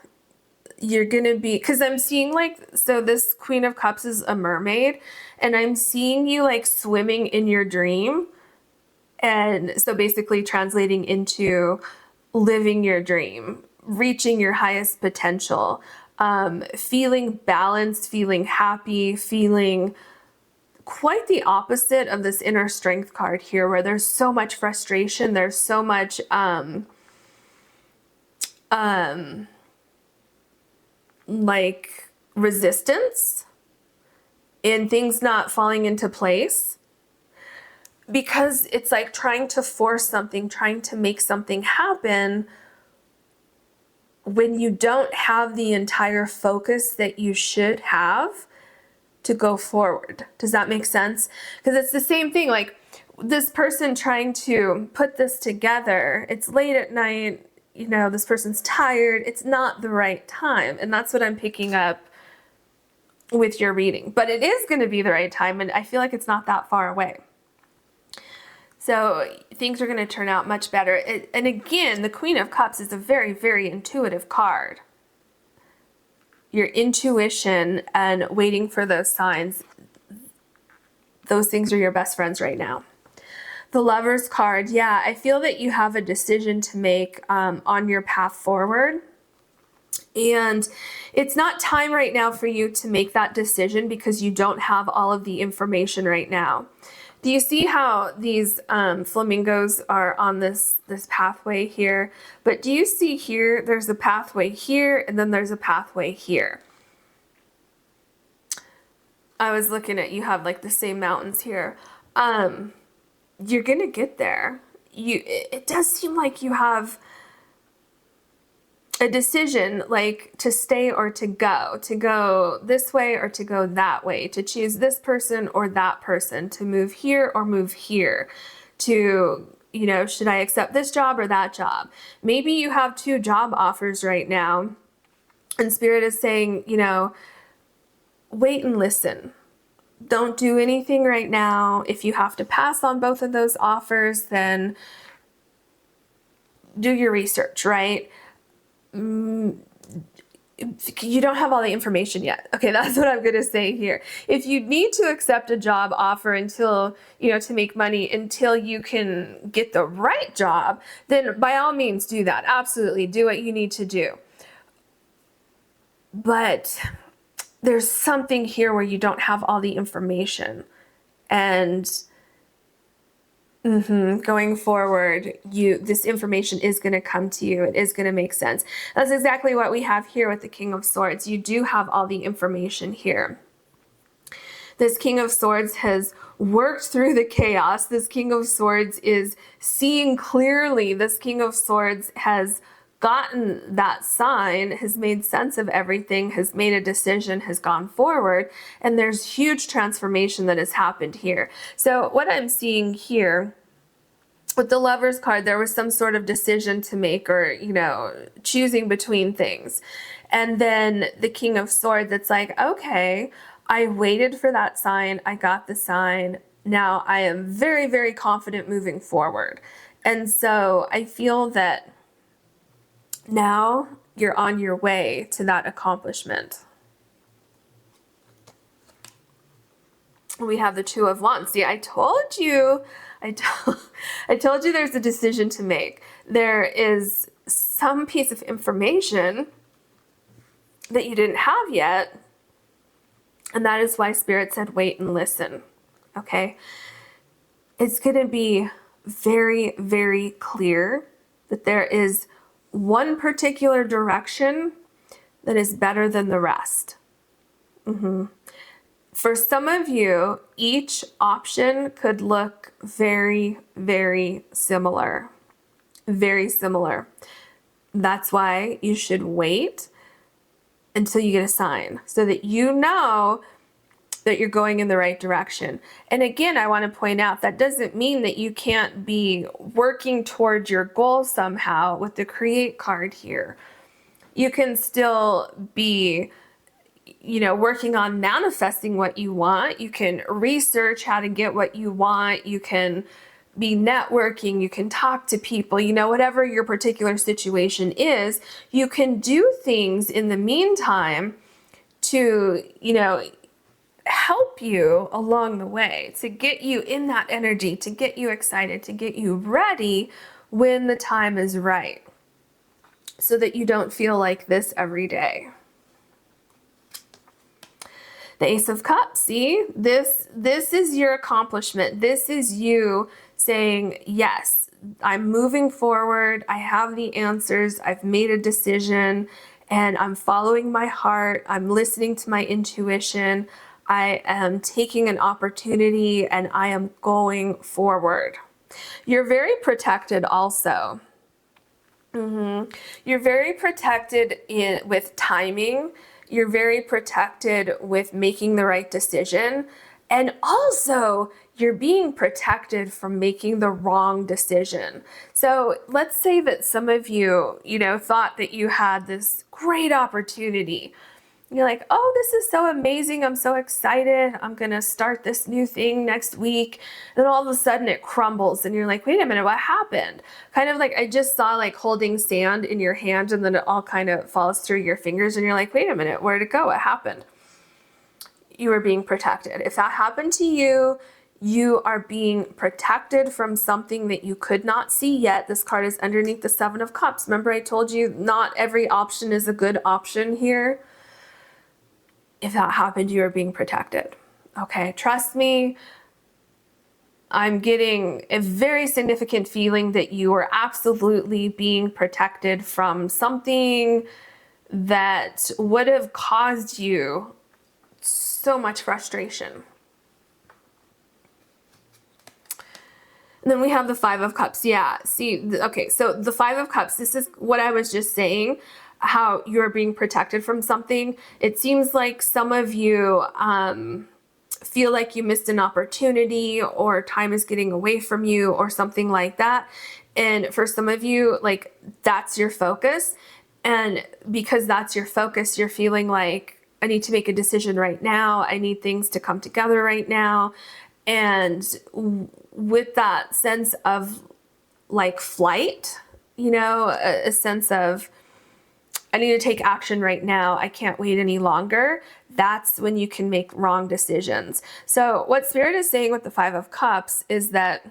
you're going to be, because I'm seeing so this Queen of Cups is a mermaid, and I'm seeing you swimming in your dream. And so basically translating into living your dream, reaching your highest potential, feeling balanced, feeling happy, feeling quite the opposite of this inner strength card here, where there's so much frustration, there's so much like resistance and things not falling into place, because it's like trying to force something, trying to make something happen when you don't have the entire focus that you should have to go forward. Does that make sense? Because it's the same thing, like this person trying to put this together, it's late at night, you know, this person's tired, it's not the right time. And that's what I'm picking up with your reading. But it is going to be the right time, and I feel like it's not that far away. So things are going to turn out much better. And again, the Queen of Cups is a very, very intuitive card. Your intuition and waiting for those signs, those things are your best friends right now. The Lover's card, yeah, I feel that you have a decision to make on your path forward. And it's not time right now for you to make that decision because you don't have all of the information right now. Do you see how these flamingos are on this pathway here? But do you see here, there's a pathway here, and then there's a pathway here. I was looking at, you have like the same mountains here. You're going to get there. It does seem like you have a decision, like to stay or to go this way or to go that way, to choose this person or that person, to move here or move here, to, you know, should I accept this job or that job? Maybe you have 2 job offers right now, and Spirit is saying, you know, wait and listen. Don't do anything right now. If you have to pass on both of those offers, then do your research, right? You don't have all the information yet. Okay, that's what I'm going to say here. If you need to accept a job offer until, you know, to make money until you can get the right job, then by all means do that. Absolutely, do what you need to do. But there's something here where you don't have all the information, and going forward, this information is going to come to you. It is going to make sense. That's exactly what we have here with the King of Swords. You do have all the information here. This King of Swords has worked through the chaos. This King of Swords is seeing clearly. This King of Swords has gotten that sign, has made sense of everything, has made a decision, has gone forward, and there's huge transformation that has happened here. So what I'm seeing here with the Lover's card, there was some sort of decision to make, or, you know, choosing between things. And then the King of Swords, it's like, okay, I waited for that sign, I got the sign, now I am very, very confident moving forward. And so I feel that now you're on your way to that accomplishment. We have the Two of Wands. See, I told you there's a decision to make. There is some piece of information that you didn't have yet, and that is why Spirit said wait and listen. Okay? It's going to be very, very clear that there is one particular direction that is better than the rest. For some of you, each option could look very, very similar. Very similar. That's why you should wait until you get a sign, so that you know that you're going in the right direction. And again, I want to point out that doesn't mean that you can't be working towards your goal somehow with the Create card here. You can still be, you know, working on manifesting what you want. You can research how to get what you want. You can be networking. You can talk to people, you know, whatever your particular situation is, you can do things in the meantime to, you know, help you along the way, to get you in that energy, to get you excited, to get you ready when the time is right, so that you don't feel like this every day. The Ace of Cups, see? This is your accomplishment. This is you saying, yes, I'm moving forward. I have the answers. I've made a decision and I'm following my heart. I'm listening to my intuition. I am taking an opportunity and I am going forward. You're very protected also. You're very protected with timing. You're very protected with making the right decision. And also, you're being protected from making the wrong decision. So let's say that some of you, thought that you had this great opportunity. You're like, oh, this is so amazing. I'm so excited. I'm going to start this new thing next week. And then all of a sudden it crumbles and you're like, wait a minute, what happened? Kind of like I just saw like holding sand in your hand and then it all kind of falls through your fingers and you're like, wait a minute, where'd it go? What happened? You were being protected. If that happened to you, you are being protected from something that you could not see yet. This card is underneath the Seven of Cups. Remember I told you not every option is a good option here. If that happened, you are being protected. Okay, trust me. I'm getting a very significant feeling that you are absolutely being protected from something that would have caused you so much frustration. And then we have the Five of Cups. Yeah, see, okay, so the Five of Cups, this is what I was just saying, how you're being protected from something. It seems like some of you feel like you missed an opportunity or time is getting away from you or something like that. And for some of you, like that's your focus. And because that's your focus, you're feeling like I need to make a decision right now. I need things to come together right now. And with that sense of like flight, a sense of I need to take action right now. I can't wait any longer. That's when you can make wrong decisions. So what Spirit is saying with the Five of Cups is that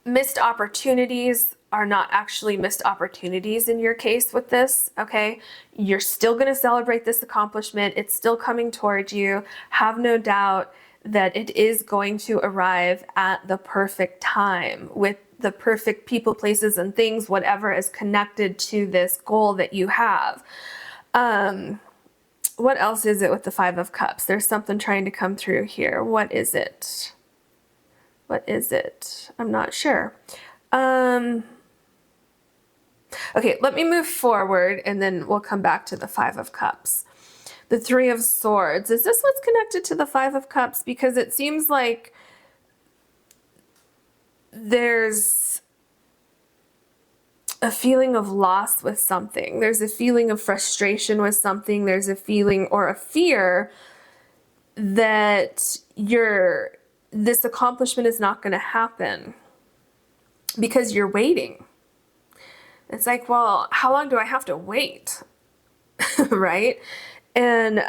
missed opportunities are not actually missed opportunities in your case with this, okay? You're still going to celebrate this accomplishment. It's still coming towards you. Have no doubt that it is going to arrive at the perfect time with the perfect people, places, and things, whatever is connected to this goal that you have. What else is it with the Five of Cups? There's something trying to come through here. What is it? What is it? I'm not sure. Okay, let me move forward and then we'll come back to the Five of Cups. The Three of Swords. Is this what's connected to the Five of Cups? Because it seems like there's a feeling of loss with something. There's a feeling of frustration with something. There's a feeling or a fear that this accomplishment is not going to happen because you're waiting. It's like, well, how long do I have to wait? Right? And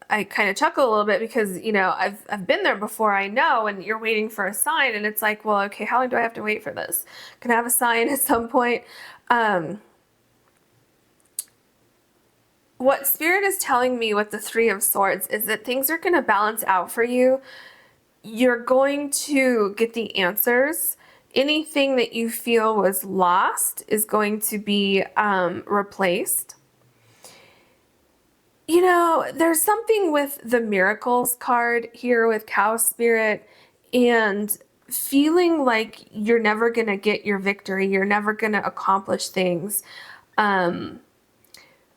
I kind of chuckle a little bit because, I've been there before, I know, and you're waiting for a sign and it's like, well, okay, how long do I have to wait for this? Can I have a sign at some point? What Spirit is telling me with the Three of Swords is that things are going to balance out for you. You're going to get the answers. Anything that you feel was lost is going to be replaced. There's something with the Miracles card here with Cow Spirit and feeling like you're never going to get your victory. You're never going to accomplish things.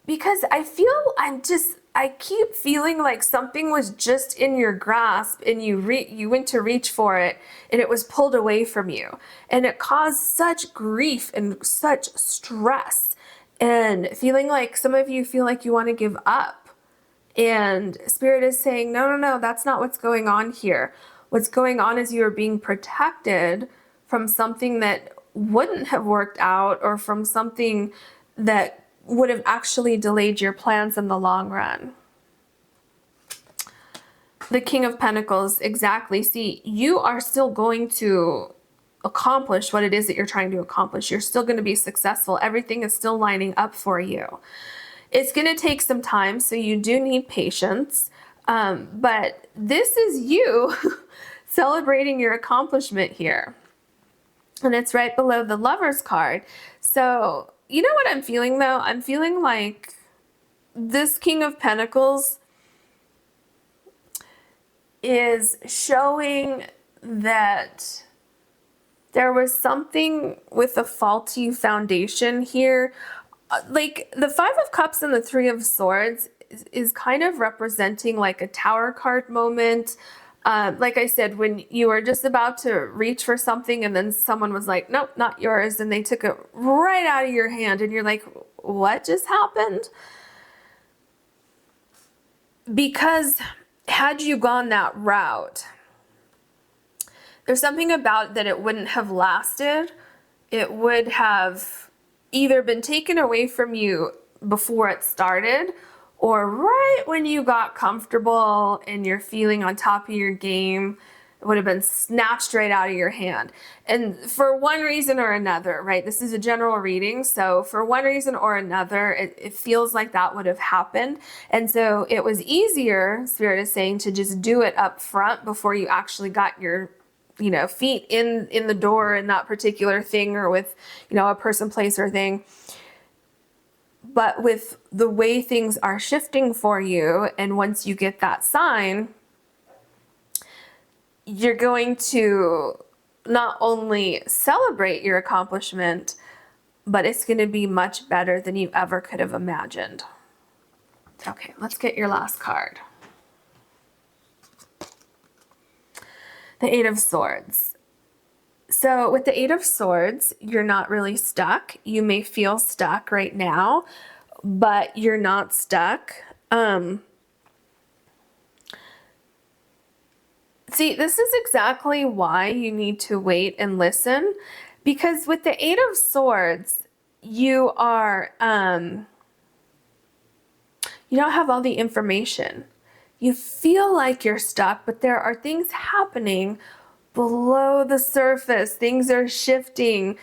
Because I keep feeling like something was just in your grasp and you went to reach for it and it was pulled away from you. And it caused such grief and such stress and feeling like some of you feel like you want to give up. And Spirit is saying, no, that's not what's going on here. What's going on is you are being protected from something that wouldn't have worked out or from something that would have actually delayed your plans in the long run. The King of Pentacles, exactly. See, you are still going to accomplish what it is that you're trying to accomplish. You're still going to be successful. Everything is still lining up for you. It's going to take some time, so you do need patience. But this is you celebrating your accomplishment here. And it's right below the Lover's card. So, you know what I'm feeling though? I'm feeling like this King of Pentacles is showing that there was something with a faulty foundation here. Like the Five of Cups and the Three of Swords is kind of representing like a Tower card moment. Like I said, when you were just about to reach for something and then someone was like, nope, not yours. And they took it right out of your hand and you're like, what just happened? Because had you gone that route, there's something about that it wouldn't have lasted. It would have either been taken away from you before it started, or right when you got comfortable and you're feeling on top of your game, it would have been snatched right out of your hand. And for one reason or another, right? This is a general reading. So for one reason or another, it feels like that would have happened. And so it was easier, Spirit is saying, to just do it up front before you actually got your feet in the door in that particular thing, or with, a person, place, or thing. But with the way things are shifting for you, and once you get that sign, you're going to not only celebrate your accomplishment, but it's going to be much better than you ever could have imagined. Okay, let's get your last card. The Eight of Swords. So with the Eight of Swords, you're not really stuck. You may feel stuck right now, but you're not stuck. See, this is exactly why you need to wait and listen, because with the Eight of Swords, you are, you don't have all the information. You feel like you're stuck, but there are things happening below the surface. Things are shifting.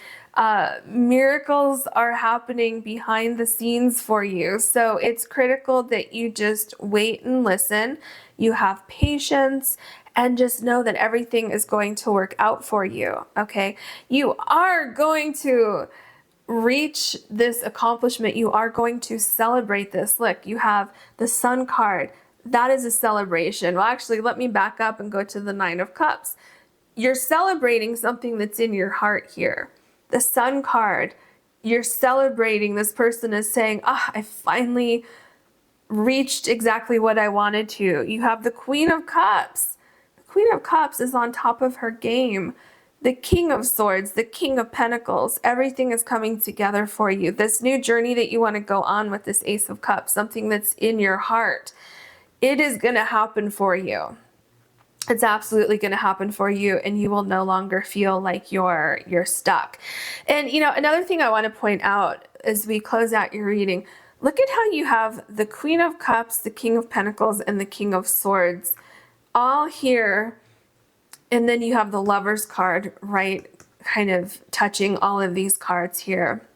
Miracles are happening behind the scenes for you. So it's critical that you just wait and listen. You have patience, and just know that everything is going to work out for you, okay? You are going to reach this accomplishment. You are going to celebrate this. Look, you have the Sun card. That is a celebration. Well, actually, let me back up and go to the Nine of Cups. You're celebrating something that's in your heart here. The Sun card, you're celebrating. This person is saying, I finally reached exactly what I wanted to. You have the Queen of Cups. The Queen of Cups is on top of her game. The King of Swords, the King of Pentacles, everything is coming together for you. This new journey that you want to go on with this Ace of Cups, something that's in your heart, it is going to happen for you. It's absolutely going to happen for you, and you will no longer feel like you're stuck. And another thing I want to point out as we close out your reading, look at how you have the Queen of Cups, the King of Pentacles, and the King of Swords all here, and then you have the Lover's card right kind of touching all of these cards here.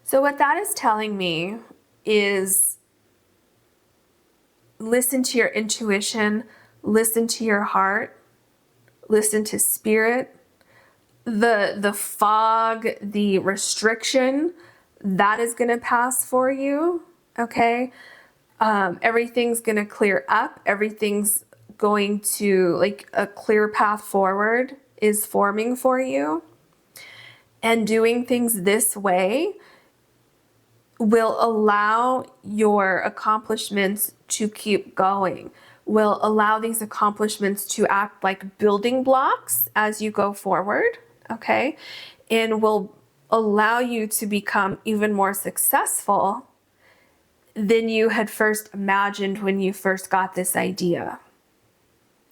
So what that is telling me is listen to your intuition, listen to your heart, listen to spirit. The fog, the restriction, that is going to pass for you, okay? Everything's going to clear up. Everything's going to, like, a clear path forward is forming for you. And doing things this way will allow your accomplishments to keep going, will allow these accomplishments to act like building blocks as you go forward, okay? And will allow you to become even more successful than you had first imagined when you first got this idea.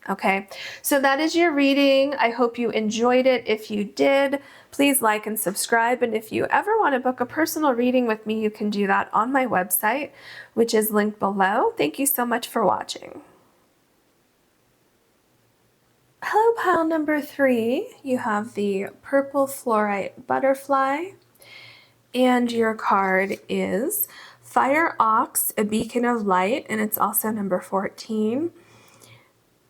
Okay, so that is your reading. I hope you enjoyed it. If you did, please like and subscribe. And if you ever want to book a personal reading with me, you can do that on my website, which is linked below. Thank you so much for watching. Hello, pile number 3. You have the purple fluorite butterfly, and your card is Fire Ox, a beacon of light, and it's also number 14.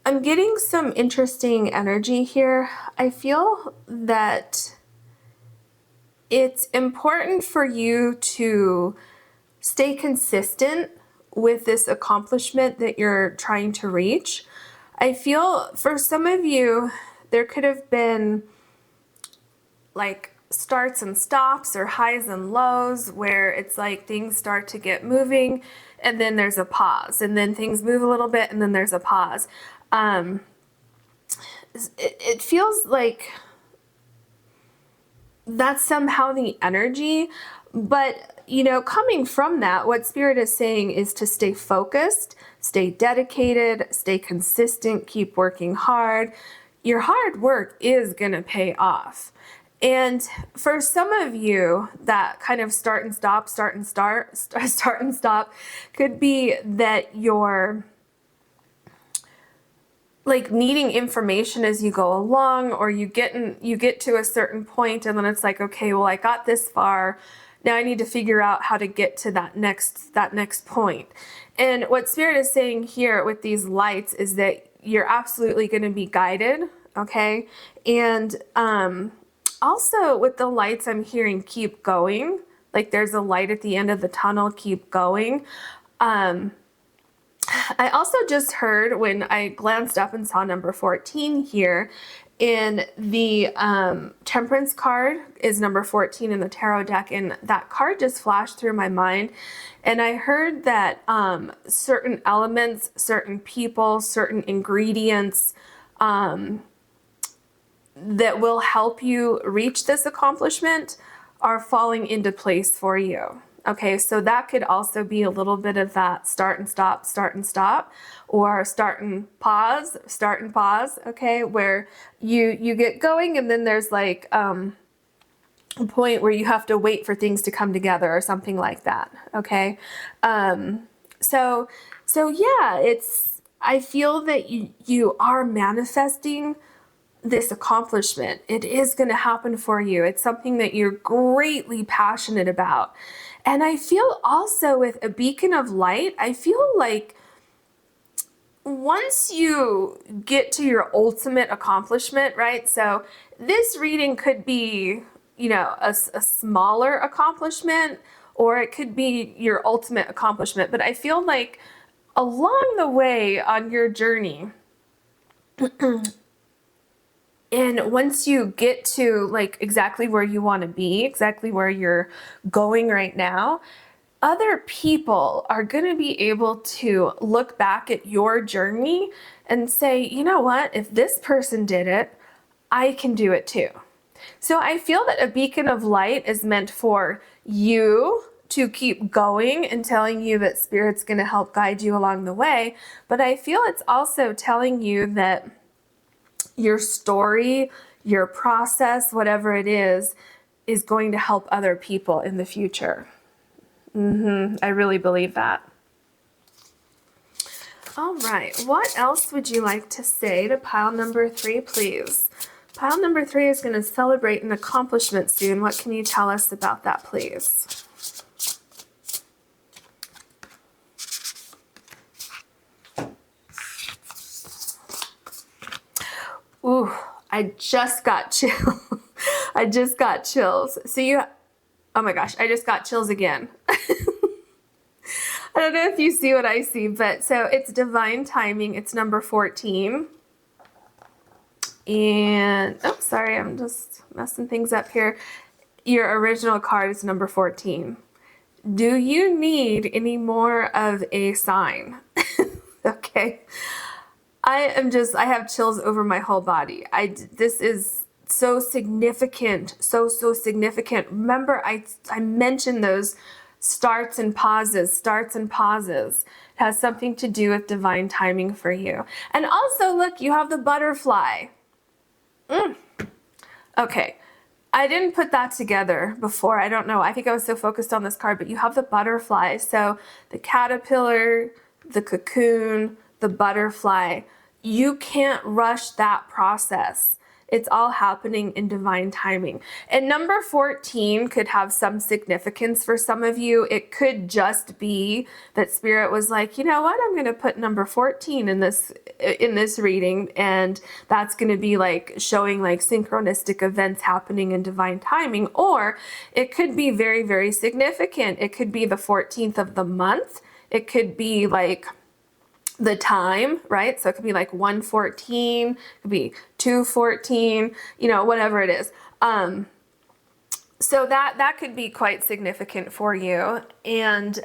I'm getting some interesting energy here. I feel that it's important for you to stay consistent with this accomplishment that you're trying to reach. I feel for some of you, there could have been like starts and stops or highs and lows where it's like things start to get moving and then there's a pause, and then things move a little bit and then there's a pause. It feels like that's somehow the energy, but you know, coming from that, what Spirit is saying is to stay focused, stay dedicated, stay consistent, keep working hard. Your hard work is gonna pay off. And for some of you, that kind of start and stop could be that you're like needing information as you go along, or you get to a certain point and then it's like, okay, well, I got this far. Now I need to figure out how to get to that next point. And what Spirit is saying here with these lights is that you're absolutely going to be guided, okay? And also with the lights, I'm hearing keep going. Like there's a light at the end of the tunnel, keep going. I also just heard when I glanced up and saw number 14 here in the Temperance card is number 14 in the tarot deck, and that card just flashed through my mind. And I heard that certain elements, certain people, certain ingredients that will help you reach this accomplishment are falling into place for you. Okay, so that could also be a little bit of that start and stop, or start and pause, okay, where you get going and then there's like a point where you have to wait for things to come together or something like that, okay? So yeah, I feel that you are manifesting this accomplishment. It is going to happen for you. It's something that you're greatly passionate about. And I feel also with a beacon of light, I feel like once you get to your ultimate accomplishment, right? So this reading could be, you know, a smaller accomplishment, or it could be your ultimate accomplishment. But I feel like along the way on your journey, and once you get to like exactly where you want to be, exactly where you're going right now, other people are going to be able to look back at your journey and say, you know what, if this person did it, I can do it too. So I feel that a beacon of light is meant for you to keep going and telling you that Spirit's going to help guide you along the way. But I feel it's also telling you that your story, your process, whatever it is going to help other people in the future. I really believe that. All right, what else would you like to say to pile number 3, please? Pile number 3 is going to celebrate an accomplishment soon. What can you tell us about that, please? Ooh, I just got chills. I just got chills. So oh my gosh, I just got chills again. I don't know if you see what I see, but so it's divine timing. It's number 14. And, oh, sorry, I'm just messing things up here. Your original card is number 14. Do you need any more of a sign? Okay. I have chills over my whole body. This is so significant, so significant. Remember, I mentioned those starts and pauses. It has something to do with divine timing for you. And also, look, you have the butterfly. Okay, I didn't put that together before. I don't know. I think I was so focused on this card, but you have the butterfly. So the caterpillar, the cocoon, the butterfly. You can't rush that process. It's all happening in divine timing. And number 14 could have some significance for some of you. It could just be that Spirit was like, you know what, I'm going to put number 14 in this reading, and that's going to be like showing like synchronistic events happening in divine timing. Or it could be very, very significant. It could be the 14th of the month. It could be like the time, right? So it could be like 1:14, it could be 2:14, you know, whatever it is. So that could be quite significant for you. And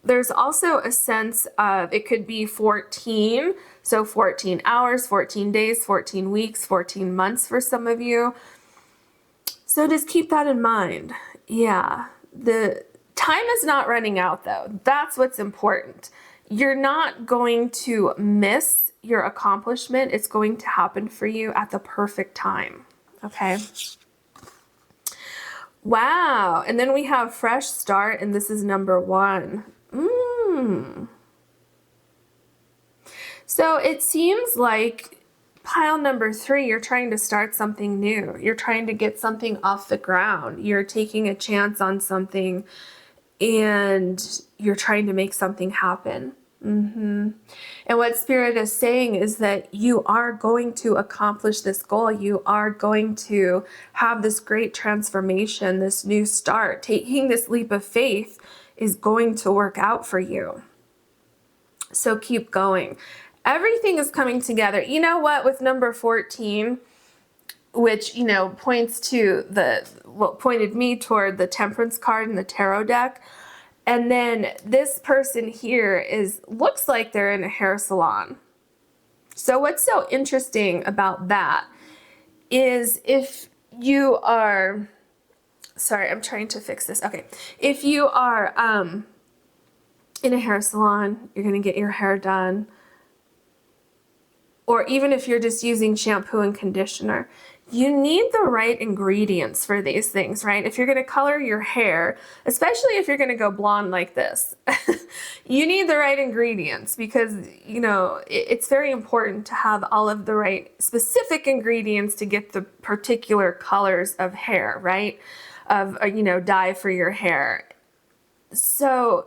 there's also a sense of, it could be 14, so 14 hours, 14 days, 14 weeks, 14 months for some of you. So just keep that in mind. Yeah, the time is not running out though. That's what's important. You're not going to miss your accomplishment. It's going to happen for you at the perfect time. Okay. Wow. And then we have fresh start, and this is number 1. So it seems like pile number 3, you're trying to start something new. You're trying to get something off the ground. You're taking a chance on something, and you're trying to make something happen. And what Spirit is saying is that you are going to accomplish this goal. You are going to have this great transformation, this new start. Taking this leap of faith is going to work out for you. So keep going. Everything is coming together. You know what? With number 14, which, you know, points to pointed me toward the Temperance card in the tarot deck. And then this person here looks like they're in a hair salon. So what's so interesting about that is if you are, sorry, I'm trying to fix this. Okay. If you are in a hair salon, you're going to get your hair done. Or even if you're just using shampoo and conditioner, you need the right ingredients for these things, right? If you're going to color your hair, especially if you're going to go blonde like this, you need the right ingredients because, you know, it's very important to have all of the right specific ingredients to get the particular colors of hair, right? Of, you know, dye for your hair. So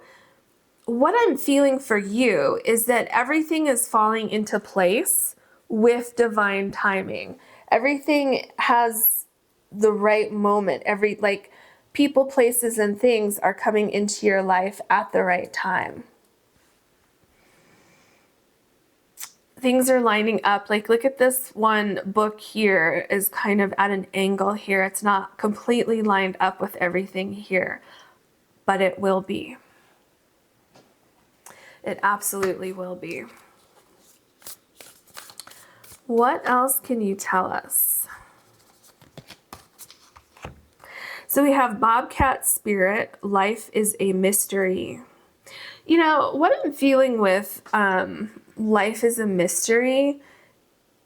what I'm feeling for you is that everything is falling into place with divine timing. Everything has the right moment. Like people, places, and things are coming into your life at the right time. Things are lining up. Like, look at this one book here is kind of at an angle here. It's not completely lined up with everything here, but it will be. It absolutely will be. What else can you tell us? So we have Bobcat Spirit, life is a mystery. You know, what I'm feeling with life is a mystery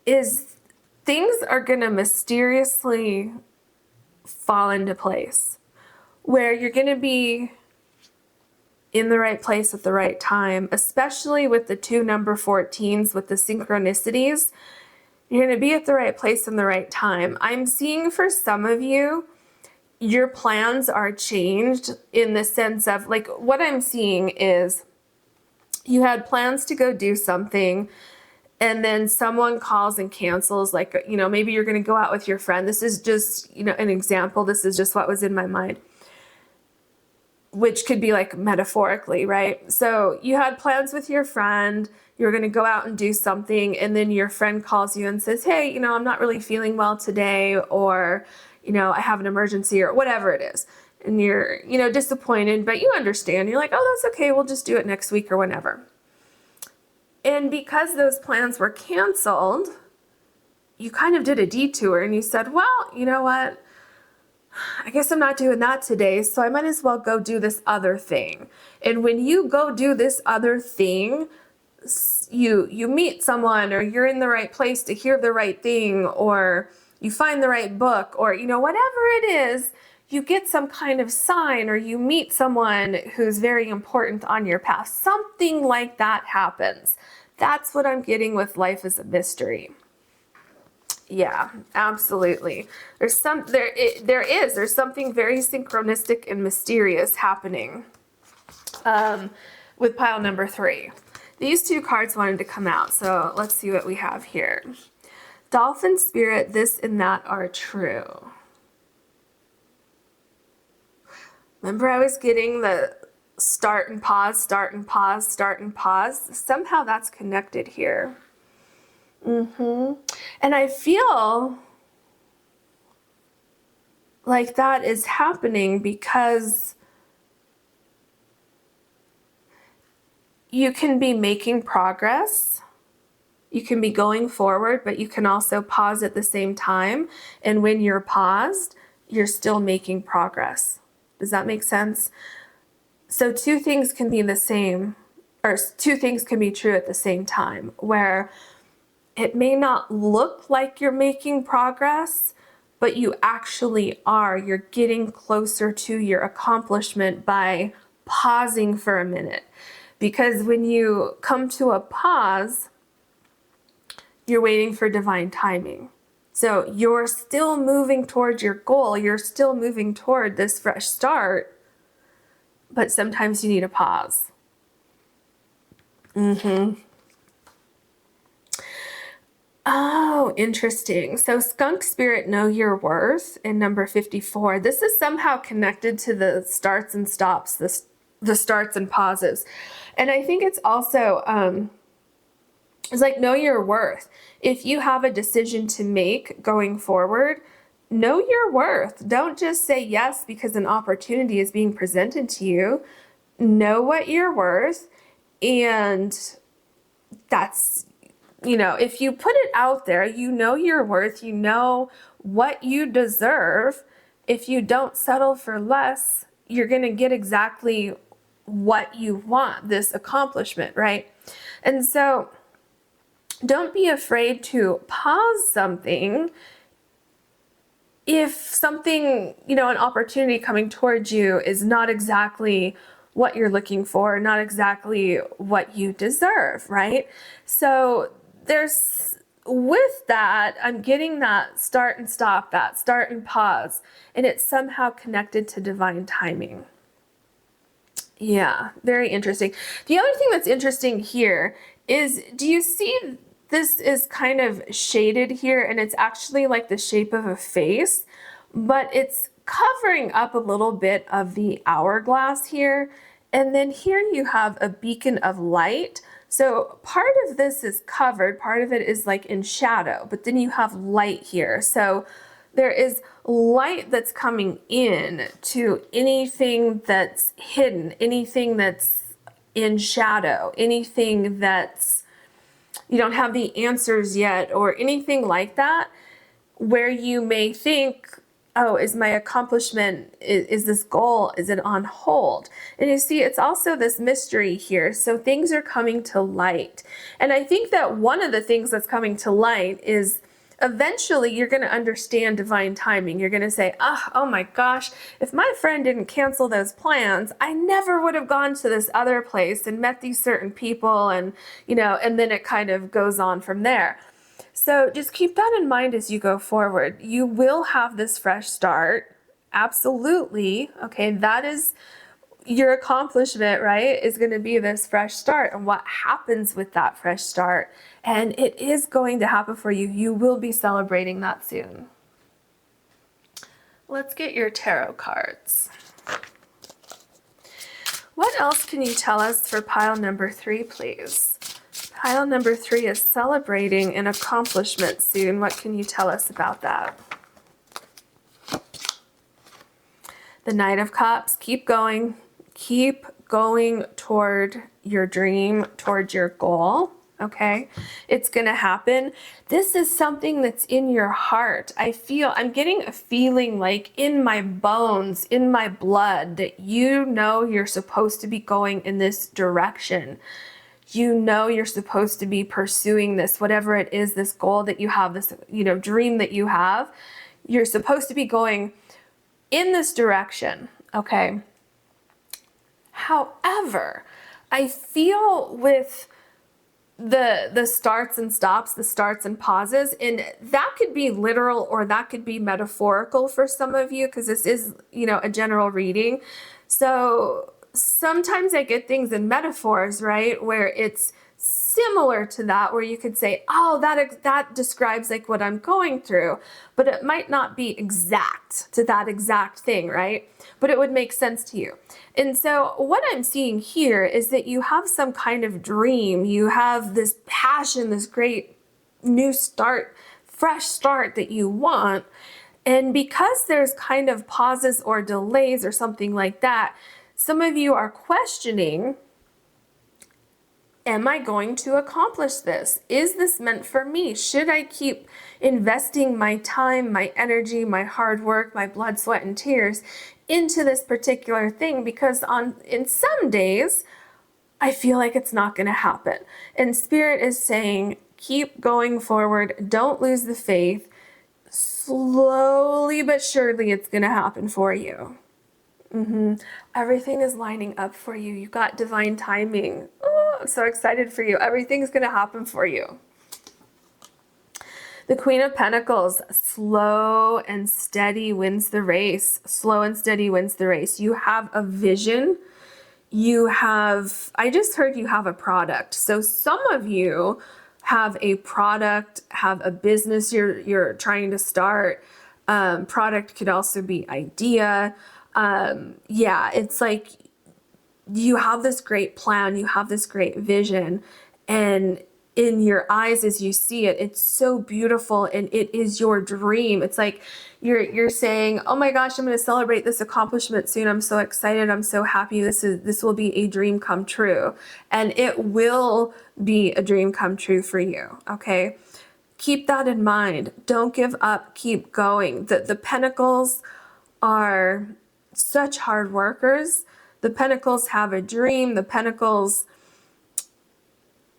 is things are going to mysteriously fall into place where you're going to be in the right place at the right time, especially with the 2 number 14s with the synchronicities. You're going to be at the right place in the right time. I'm seeing for some of you, your plans are changed in the sense of, like, what I'm seeing is you had plans to go do something and then someone calls and cancels, like, you know, maybe you're going to go out with your friend. This is just, you know, an example. This is just what was in my mind, which could be like metaphorically, right? So you had plans with your friend, you were going to go out and do something, and then your friend calls you and says, hey, you know, I'm not really feeling well today, or, you know, I have an emergency, or whatever it is. And you're, you know, disappointed, but you understand. You're like, oh, that's okay. We'll just do it next week or whenever. And because those plans were canceled, you kind of did a detour and you said, well, you know what? I guess I'm not doing that today, so I might as well go do this other thing. And when you go do this other thing, you meet someone, or you're in the right place to hear the right thing, or you find the right book, or, you know, whatever it is, you get some kind of sign, or you meet someone who's very important on your path. Something like that happens. That's what I'm getting with life as a mystery. Yeah, absolutely. There's something very synchronistic and mysterious happening with pile number 3. These 2 cards wanted to come out, so let's see what we have here. Dolphin spirit, this and that are true. Remember I was getting the start and pause, start and pause, start and pause? Somehow that's connected here. And I feel like that is happening because you can be making progress. You can be going forward, but you can also pause at the same time. And when you're paused, you're still making progress. Does that make sense? So 2 things can be the same, or 2 things can be true at the same time, where it may not look like you're making progress, but you actually are. You're getting closer to your accomplishment by pausing for a minute. Because when you come to a pause, you're waiting for divine timing. So you're still moving towards your goal. You're still moving toward this fresh start, but sometimes you need a pause. Oh, interesting. So skunk spirit, know your worth in number 54. This is somehow connected to the starts and stops, the starts and pauses. And I think it's also, it's like know your worth. If you have a decision to make going forward, know your worth. Don't just say yes because an opportunity is being presented to you. Know what you're worth, and that's, if you put it out there, you know your worth, you know what you deserve. If you don't settle for less, you're going to get exactly what you want, this accomplishment, right? And so don't be afraid to pause something if something, an opportunity coming towards you is not exactly what you're looking for, not exactly what you deserve, right? So with that, I'm getting that start and stop, that start and pause, and it's somehow connected to divine timing. Yeah, very interesting. The other thing that's interesting here is, do you see this is kind of shaded here, and it's actually like the shape of a face, but it's covering up a little bit of the hourglass here. And then here you have a beacon of light. So part of this is covered, part of it is like in shadow, but then you have light here. So there is light that's coming in to anything that's hidden, anything that's in shadow, anything that's you don't have the answers yet, or anything like that, where you may think, oh, is my accomplishment, is this goal, is it on hold? And you see, it's also this mystery here. So things are coming to light. And I think that one of the things that's coming to light is eventually you're going to understand divine timing. You're going to say, oh my gosh, if my friend didn't cancel those plans, I never would have gone to this other place and met these certain people. And, and then it kind of goes on from there. So just keep that in mind as you go forward. You will have this fresh start. Absolutely. Okay, that is your accomplishment, right? Is going to be this fresh start, and what happens with that fresh start. And it is going to happen for you. You will be celebrating that soon. Let's get your tarot cards. What else can you tell us for pile number 3, please? Pile number 3 is celebrating an accomplishment soon. What can you tell us about that? The Knight of Cups. Keep going. Keep going toward your dream, toward your goal. Okay? It's going to happen. This is something that's in your heart. I'm getting a feeling like in my bones, in my blood, that you're supposed to be going in this direction. You're supposed to be pursuing this, whatever it is, this goal that you have, this, dream that you have. You're supposed to be going in this direction, okay? However, I feel with the starts and stops, the starts and pauses, and that could be literal or that could be metaphorical for some of you, because this is, you know, a general reading. So sometimes I get things in metaphors, right, where it's similar to that, where you could say, oh, that describes like what I'm going through, but it might not be exact to that exact thing, right? But it would make sense to you. And so what I'm seeing here is that you have some kind of dream, you have this passion, this great new start, fresh start that you want. And because there's kind of pauses or delays or something like that, some of you are questioning, am I going to accomplish this? Is this meant for me? Should I keep investing my time, my energy, my hard work, my blood, sweat, and tears into this particular thing? Because in some days, I feel like it's not going to happen. And Spirit is saying, keep going forward. Don't lose the faith. Slowly but surely, it's going to happen for you. Everything is lining up for you. You got divine timing. Oh, I'm so excited for you. Everything's going to happen for you. The Queen of Pentacles, slow and steady wins the race. Slow and steady wins the race. You have a vision. I just heard you have a product. So some of you have a product, have a business you're trying to start. Product could also be idea. Yeah, it's like you have this great plan, you have this great vision, and in your eyes as you see it, it's so beautiful and it is your dream. It's like you're saying, oh my gosh, I'm going to celebrate this accomplishment soon. I'm so excited. I'm so happy. This will be a dream come true. And it will be a dream come true for you. Okay. Keep that in mind. Don't give up. Keep going. The Pentacles are such hard workers. The Pentacles have a dream. The Pentacles,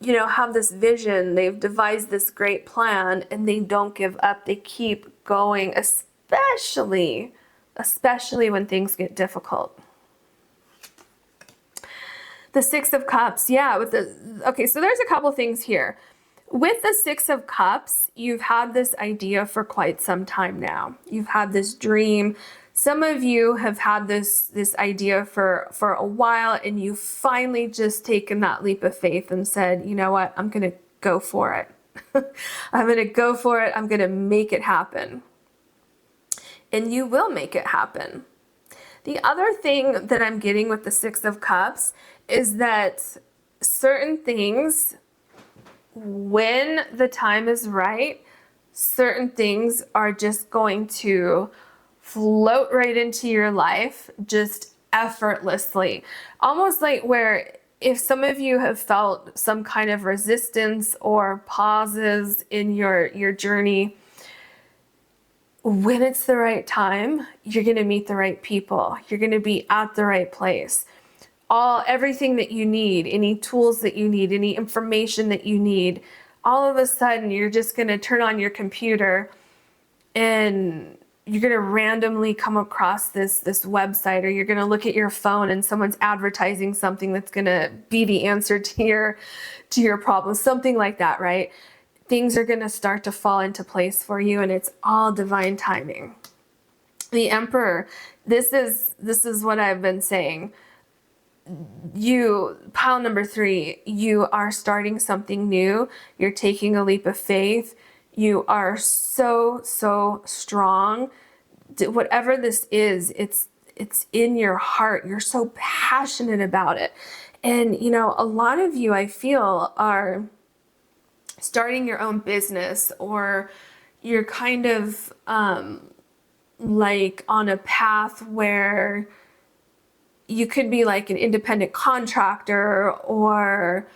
you know, have this vision. They've devised this great plan and they don't give up. They keep going, especially when things get difficult. The Six of Cups. Yeah, okay, so there's a couple things here. With the Six of Cups, you've had this idea for quite some time now. You've had this dream. Some of you have had this idea for a while, and you've finally just taken that leap of faith and said, you know what, I'm going to go for it. I'm going to go for it. I'm going to make it happen. And you will make it happen. The other thing that I'm getting with the Six of Cups is that certain things, when the time is right, certain things are just going to float right into your life just effortlessly. Almost like where if some of you have felt some kind of resistance or pauses in your journey, when it's the right time, you're going to meet the right people. You're going to be at the right place. Everything that you need, any tools that you need, any information that you need, all of a sudden you're just going to turn on your computer and you're going to randomly come across this website, or you're going to look at your phone and someone's advertising something that's going to be the answer to your problem, something like that, right? Things are going to start to fall into place for you, and it's all divine timing. The Emperor, this is what I've been saying. Pile number 3, you are starting something new. You're taking a leap of faith. You are so strong. Whatever this is, it's in your heart. You're so passionate about it. And, you know, a lot of you, I feel, are starting your own business, or you're kind of like on a path where you could be like an independent contractor, or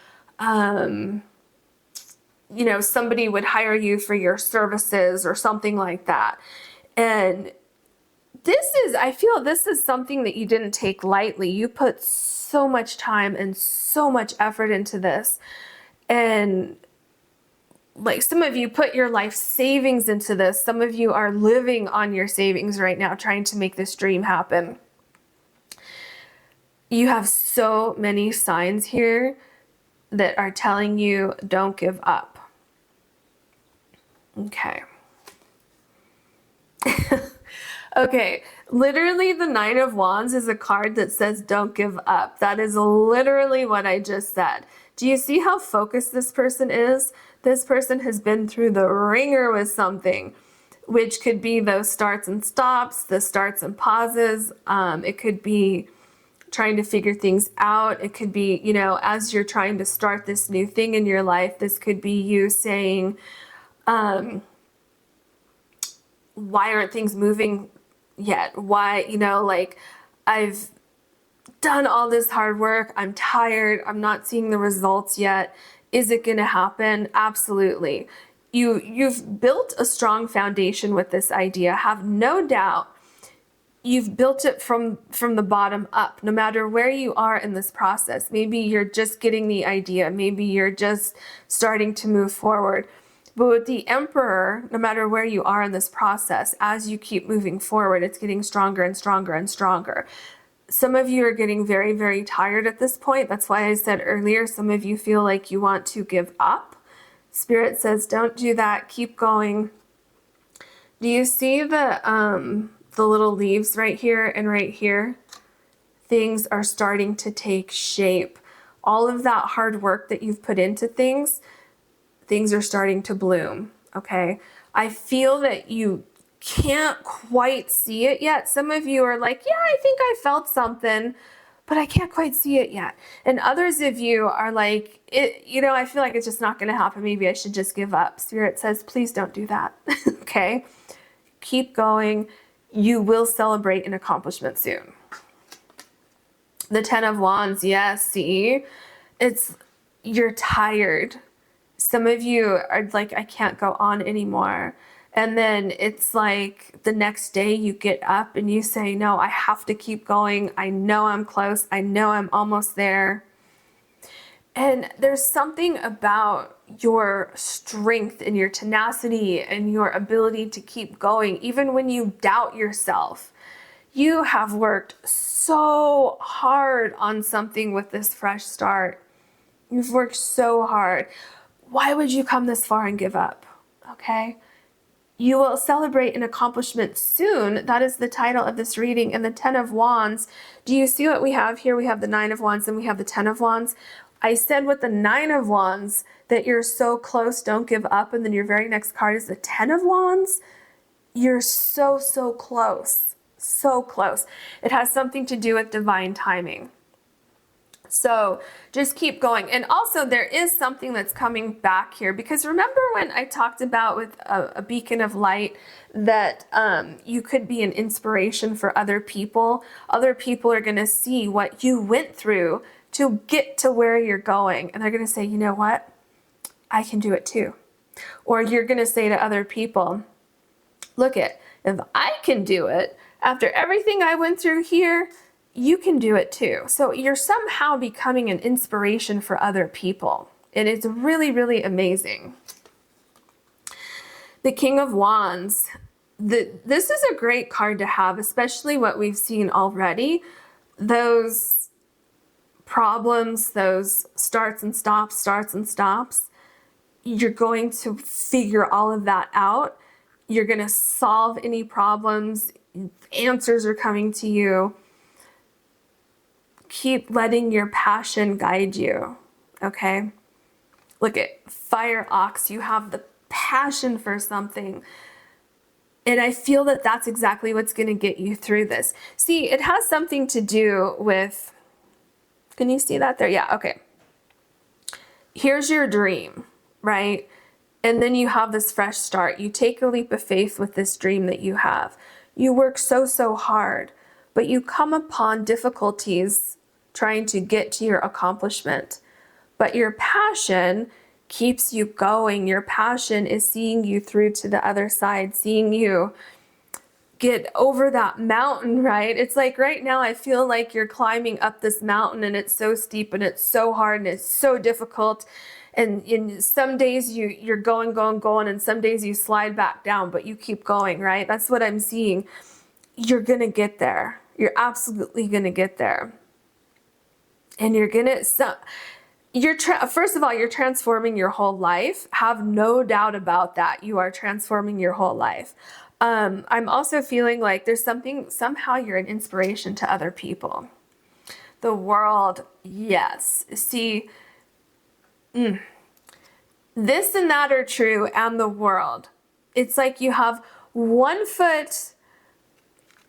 you know, somebody would hire you for your services or something like that. And I feel this is something that you didn't take lightly. You put so much time and so much effort into this. And like some of you put your life savings into this. Some of you are living on your savings right now, trying to make this dream happen. You have so many signs here that are telling you don't give up. Okay. Okay, literally the Nine of Wands is a card that says don't give up. That is literally what I just said. Do you see how focused this person is? This person has been through the ringer with something, which could be those starts and stops, the starts and pauses. It could be trying to figure things out. It could be, you know, as you're trying to start this new thing in your life, this could be you saying, why aren't things moving yet? Why, you know, like, I've done all this hard work. I'm tired. I'm not seeing the results yet. Is it going to happen? Absolutely. You've built a strong foundation with this idea. Have no doubt. You've built it from the bottom up, no matter where you are in this process. Maybe you're just getting the idea. Maybe you're just starting to move forward. But with the Emperor, no matter where you are in this process, as you keep moving forward, it's getting stronger and stronger and stronger. Some of you are getting very, very tired at this point. That's why I said earlier, some of you feel like you want to give up. Spirit says, don't do that. Keep going. Do you see the little leaves right here and right here? Things are starting to take shape. All of that hard work that you've put into things are starting to bloom, okay? I feel that you can't quite see it yet. Some of you are like, yeah, I think I felt something, but I can't quite see it yet. And others of you are like, you know, I feel like it's just not going to happen. Maybe I should just give up. Spirit says, please don't do that, okay? Keep going. You will celebrate an accomplishment soon. The Ten of Wands, yes, see? You're tired. Some of you are like, I can't go on anymore. And then it's like the next day you get up and you say, no, I have to keep going. I know I'm close. I know I'm almost there. And there's something about your strength and your tenacity and your ability to keep going, even when you doubt yourself. You have worked so hard on something with this fresh start. You've worked so hard. Why would you come this far and give up? Okay? You will celebrate an accomplishment soon. That is the title of this reading. And the Ten of Wands, do you see what we have here? We have the Nine of Wands and we have the Ten of Wands. I said with the Nine of Wands that you're so close, don't give up. And then your very next card is the Ten of Wands. You're so, so close. So close. It has something to do with divine timing. So just keep going. And also there is something that's coming back here, because remember when I talked about with a beacon of light that you could be an inspiration for other people. Other people are going to see what you went through to get to where you're going. And they're going to say, you know what? I can do it too. Or you're going to say to other people, look if I can do it after everything I went through here, you can do it too. So you're somehow becoming an inspiration for other people. And it's really, really amazing. The King of Wands. This is a great card to have, especially what we've seen already. Those problems, those starts and stops. You're going to figure all of that out. You're going to solve any problems. Answers are coming to you. Keep letting your passion guide you, okay? Look at Fire Ox. You have the passion for something. And I feel that that's exactly what's going to get you through this. See, it has something to do with, can you see that there? Yeah, okay. Here's your dream, right? And then you have this fresh start. You take a leap of faith with this dream that you have. You work so, so hard, but you come upon difficulties trying to get to your accomplishment. But your passion keeps you going. Your passion is seeing you through to the other side, seeing you get over that mountain, right? It's like right now I feel like you're climbing up this mountain and it's so steep and it's so hard and it's so difficult. And in some days you're going, and some days you slide back down, but you keep going, right? That's what I'm seeing. You're going to get there. You're absolutely going to get there. And you're going to, first of all, you're transforming your whole life. Have no doubt about that. You are transforming your whole life. I'm also feeling like there's somehow you're an inspiration to other people. The world, yes. See, this and that are true, and the world. It's like you have one foot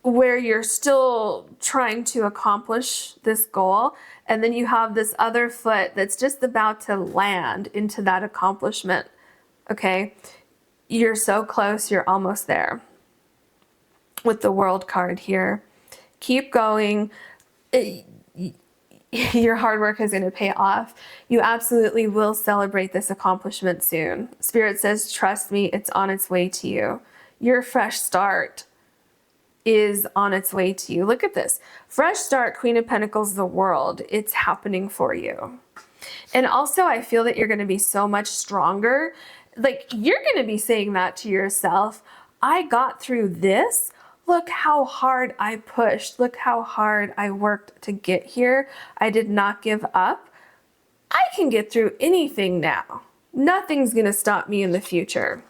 where you're still trying to accomplish this goal, and then you have this other foot that's just about to land into that accomplishment. Okay? You're so close, you're almost there. With the World card here. Keep going. Your hard work is going to pay off. You absolutely will celebrate this accomplishment soon. Spirit says, trust me, it's on its way to you. Your fresh start is on its way to you. Look at this. Fresh start, Queen of Pentacles, the world. It's happening for you. And also, I feel that you're going to be so much stronger. Like, you're going to be saying that to yourself. I got through this. Look how hard I pushed. Look how hard I worked to get here. I did not give up. I can get through anything now. Nothing's going to stop me in the future.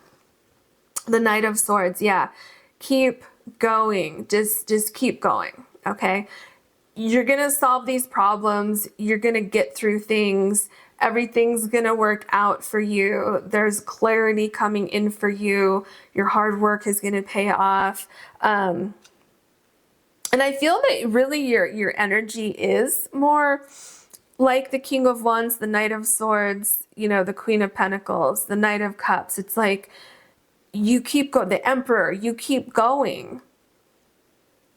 The Knight of Swords, yeah. Keep going. Just keep going, okay? You're going to solve these problems. You're going to get through things. Everything's going to work out for you. There's clarity coming in for you. Your hard work is going to pay off. And I feel that really your energy is more like the King of Wands, the Knight of Swords, you know, the Queen of Pentacles, the Knight of Cups. It's like you keep going. The Emperor, you keep going.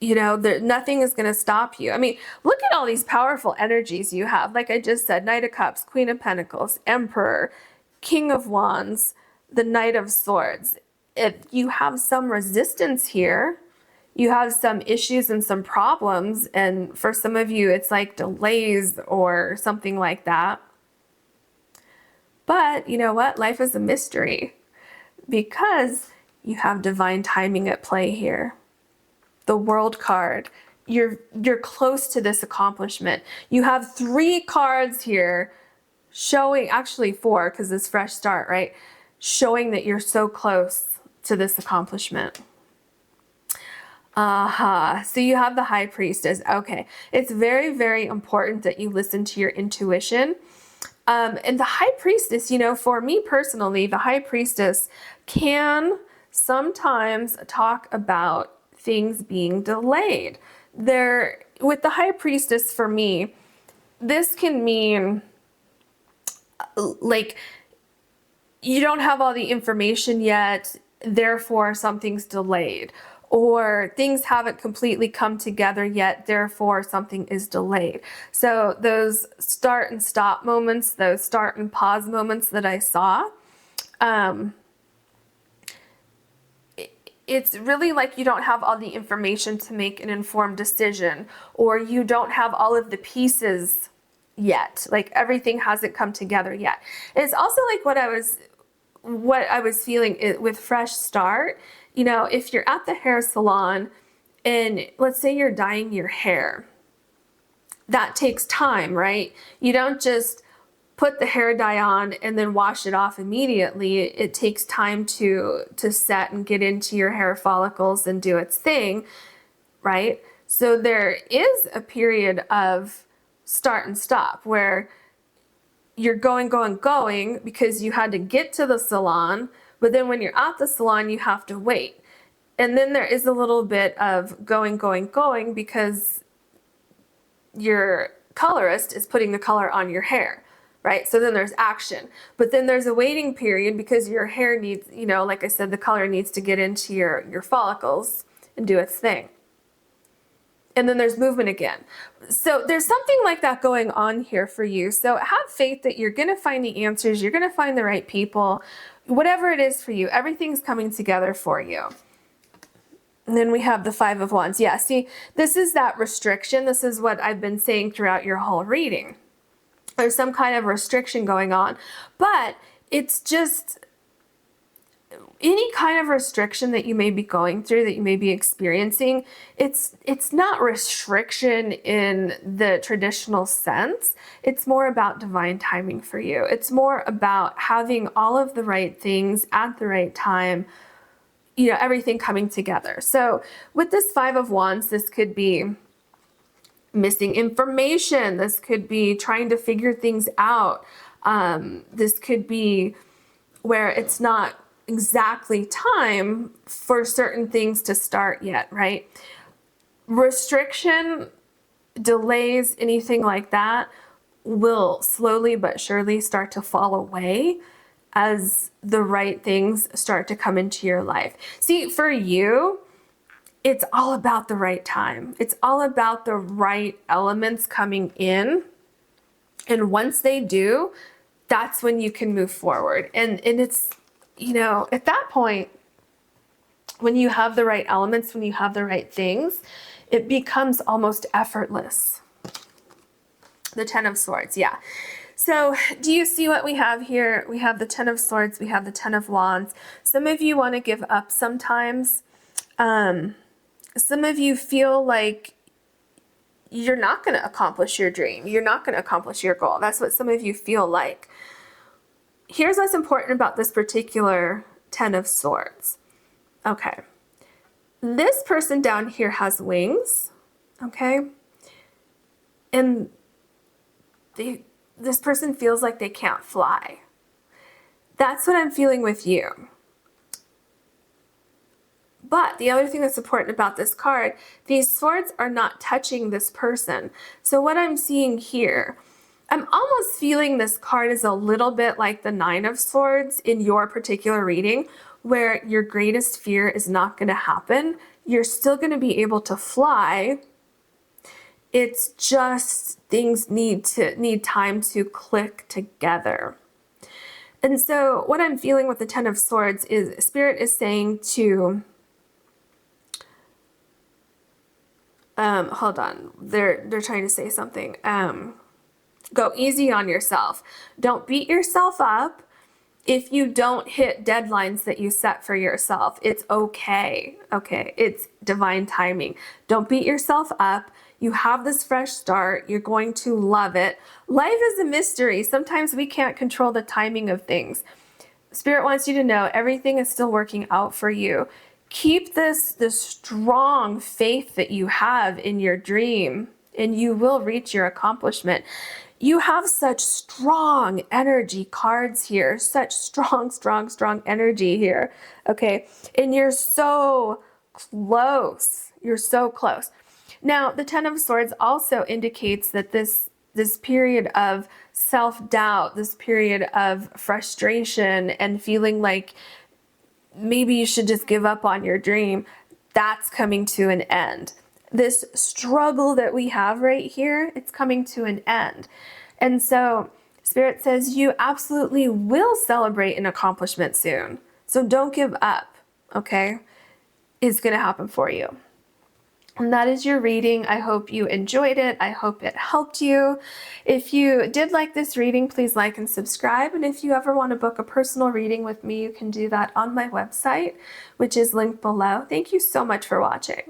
You know, nothing is going to stop you. I mean, look at all these powerful energies you have. Like I just said, Knight of Cups, Queen of Pentacles, Emperor, King of Wands, the Knight of Swords. If you have some resistance here, you have some issues and some problems. And for some of you, it's like delays or something like that. But you know what? Life is a mystery because you have divine timing at play here. The World card, you're close to this accomplishment. You have 3 cards here showing, actually 4 because it's fresh start, right? Showing that you're so close to this accomplishment. So you have the High Priestess. Okay. It's very, very important that you listen to your intuition. And the High Priestess, you know, for me personally, the High Priestess can sometimes talk about things being delayed. With the High Priestess, for me, this can mean like you don't have all the information yet, therefore something's delayed, or things haven't completely come together yet, therefore something is delayed. So those start and stop moments, those start and pause moments that I saw, it's really like you don't have all the information to make an informed decision, or you don't have all of the pieces yet. Like everything hasn't come together yet. It's also like what I was feeling with fresh start. You know, if you're at the hair salon and let's say you're dyeing your hair, that takes time, right? You don't just put the hair dye on and then wash it off immediately. It takes time to set and get into your hair follicles and do its thing, right? So there is a period of start and stop where you're going because you had to get to the salon, but then when you're at the salon, you have to wait. And then there is a little bit of going because your colorist is putting the color on your hair. Right? So then there's action, but then there's a waiting period because your hair needs, you know, like I said, the color needs to get into your follicles and do its thing. And then there's movement again. So there's something like that going on here for you. So have faith that you're going to find the answers. You're going to find the right people, whatever it is for you, everything's coming together for you. And then we have the 5 of Wands. Yeah. See, this is that restriction. This is what I've been saying throughout your whole reading. There's some kind of restriction going on, but it's just any kind of restriction that you may be going through, that you may be experiencing, it's not restriction in the traditional sense. It's more about divine timing for you. It's more about having all of the right things at the right time, you know, everything coming together. So with this Five of Wands, this could be missing information. This could be trying to figure things out. This could be where it's not exactly time for certain things to start yet, right? Restriction, delays, anything like that will slowly but surely start to fall away as the right things start to come into your life. See, for you, it's all about the right time. It's all about the right elements coming in. And once they do, that's when you can move forward. And it's, you know, at that point, when you have the right elements, when you have the right things, it becomes almost effortless. The Ten of Swords, yeah. So do you see what we have here? We have the Ten of Swords, we have the Ten of Wands. Some of you want to give up sometimes. Some of you feel like you're not going to accomplish your dream. You're not going to accomplish your goal. That's what some of you feel like. Here's what's important about this particular Ten of Swords. Okay. This person down here has wings, okay? And this person feels like they can't fly. That's what I'm feeling with you. But the other thing that's important about this card, these swords are not touching this person. So what I'm seeing here, I'm almost feeling this card is a little bit like the Nine of Swords in your particular reading, where your greatest fear is not going to happen. You're still going to be able to fly. It's just things need time to click together. And so what I'm feeling with the Ten of Swords is Spirit is saying to hold on. They're trying to say something. Go easy on yourself. Don't beat yourself up if you don't hit deadlines that you set for yourself. It's okay. Okay. It's divine timing. Don't beat yourself up. You have this fresh start. You're going to love it. Life is a mystery. Sometimes we can't control the timing of things. Spirit wants you to know everything is still working out for you. Keep this strong faith that you have in your dream, and you will reach your accomplishment. You have such strong energy cards here, such strong energy here, okay? And you're so close. You're so close. Now, the Ten of Swords also indicates that this period of self-doubt, this period of frustration and feeling like maybe you should just give up on your dream, that's coming to an end. This struggle that we have right here, it's coming to an end. And so Spirit says you absolutely will celebrate an accomplishment soon. So don't give up, okay? It's going to happen for you. And that is your reading. I hope you enjoyed it. I hope it helped you. If you did like this reading, please like and subscribe. And if you ever want to book a personal reading with me, you can do that on my website, which is linked below. Thank you so much for watching.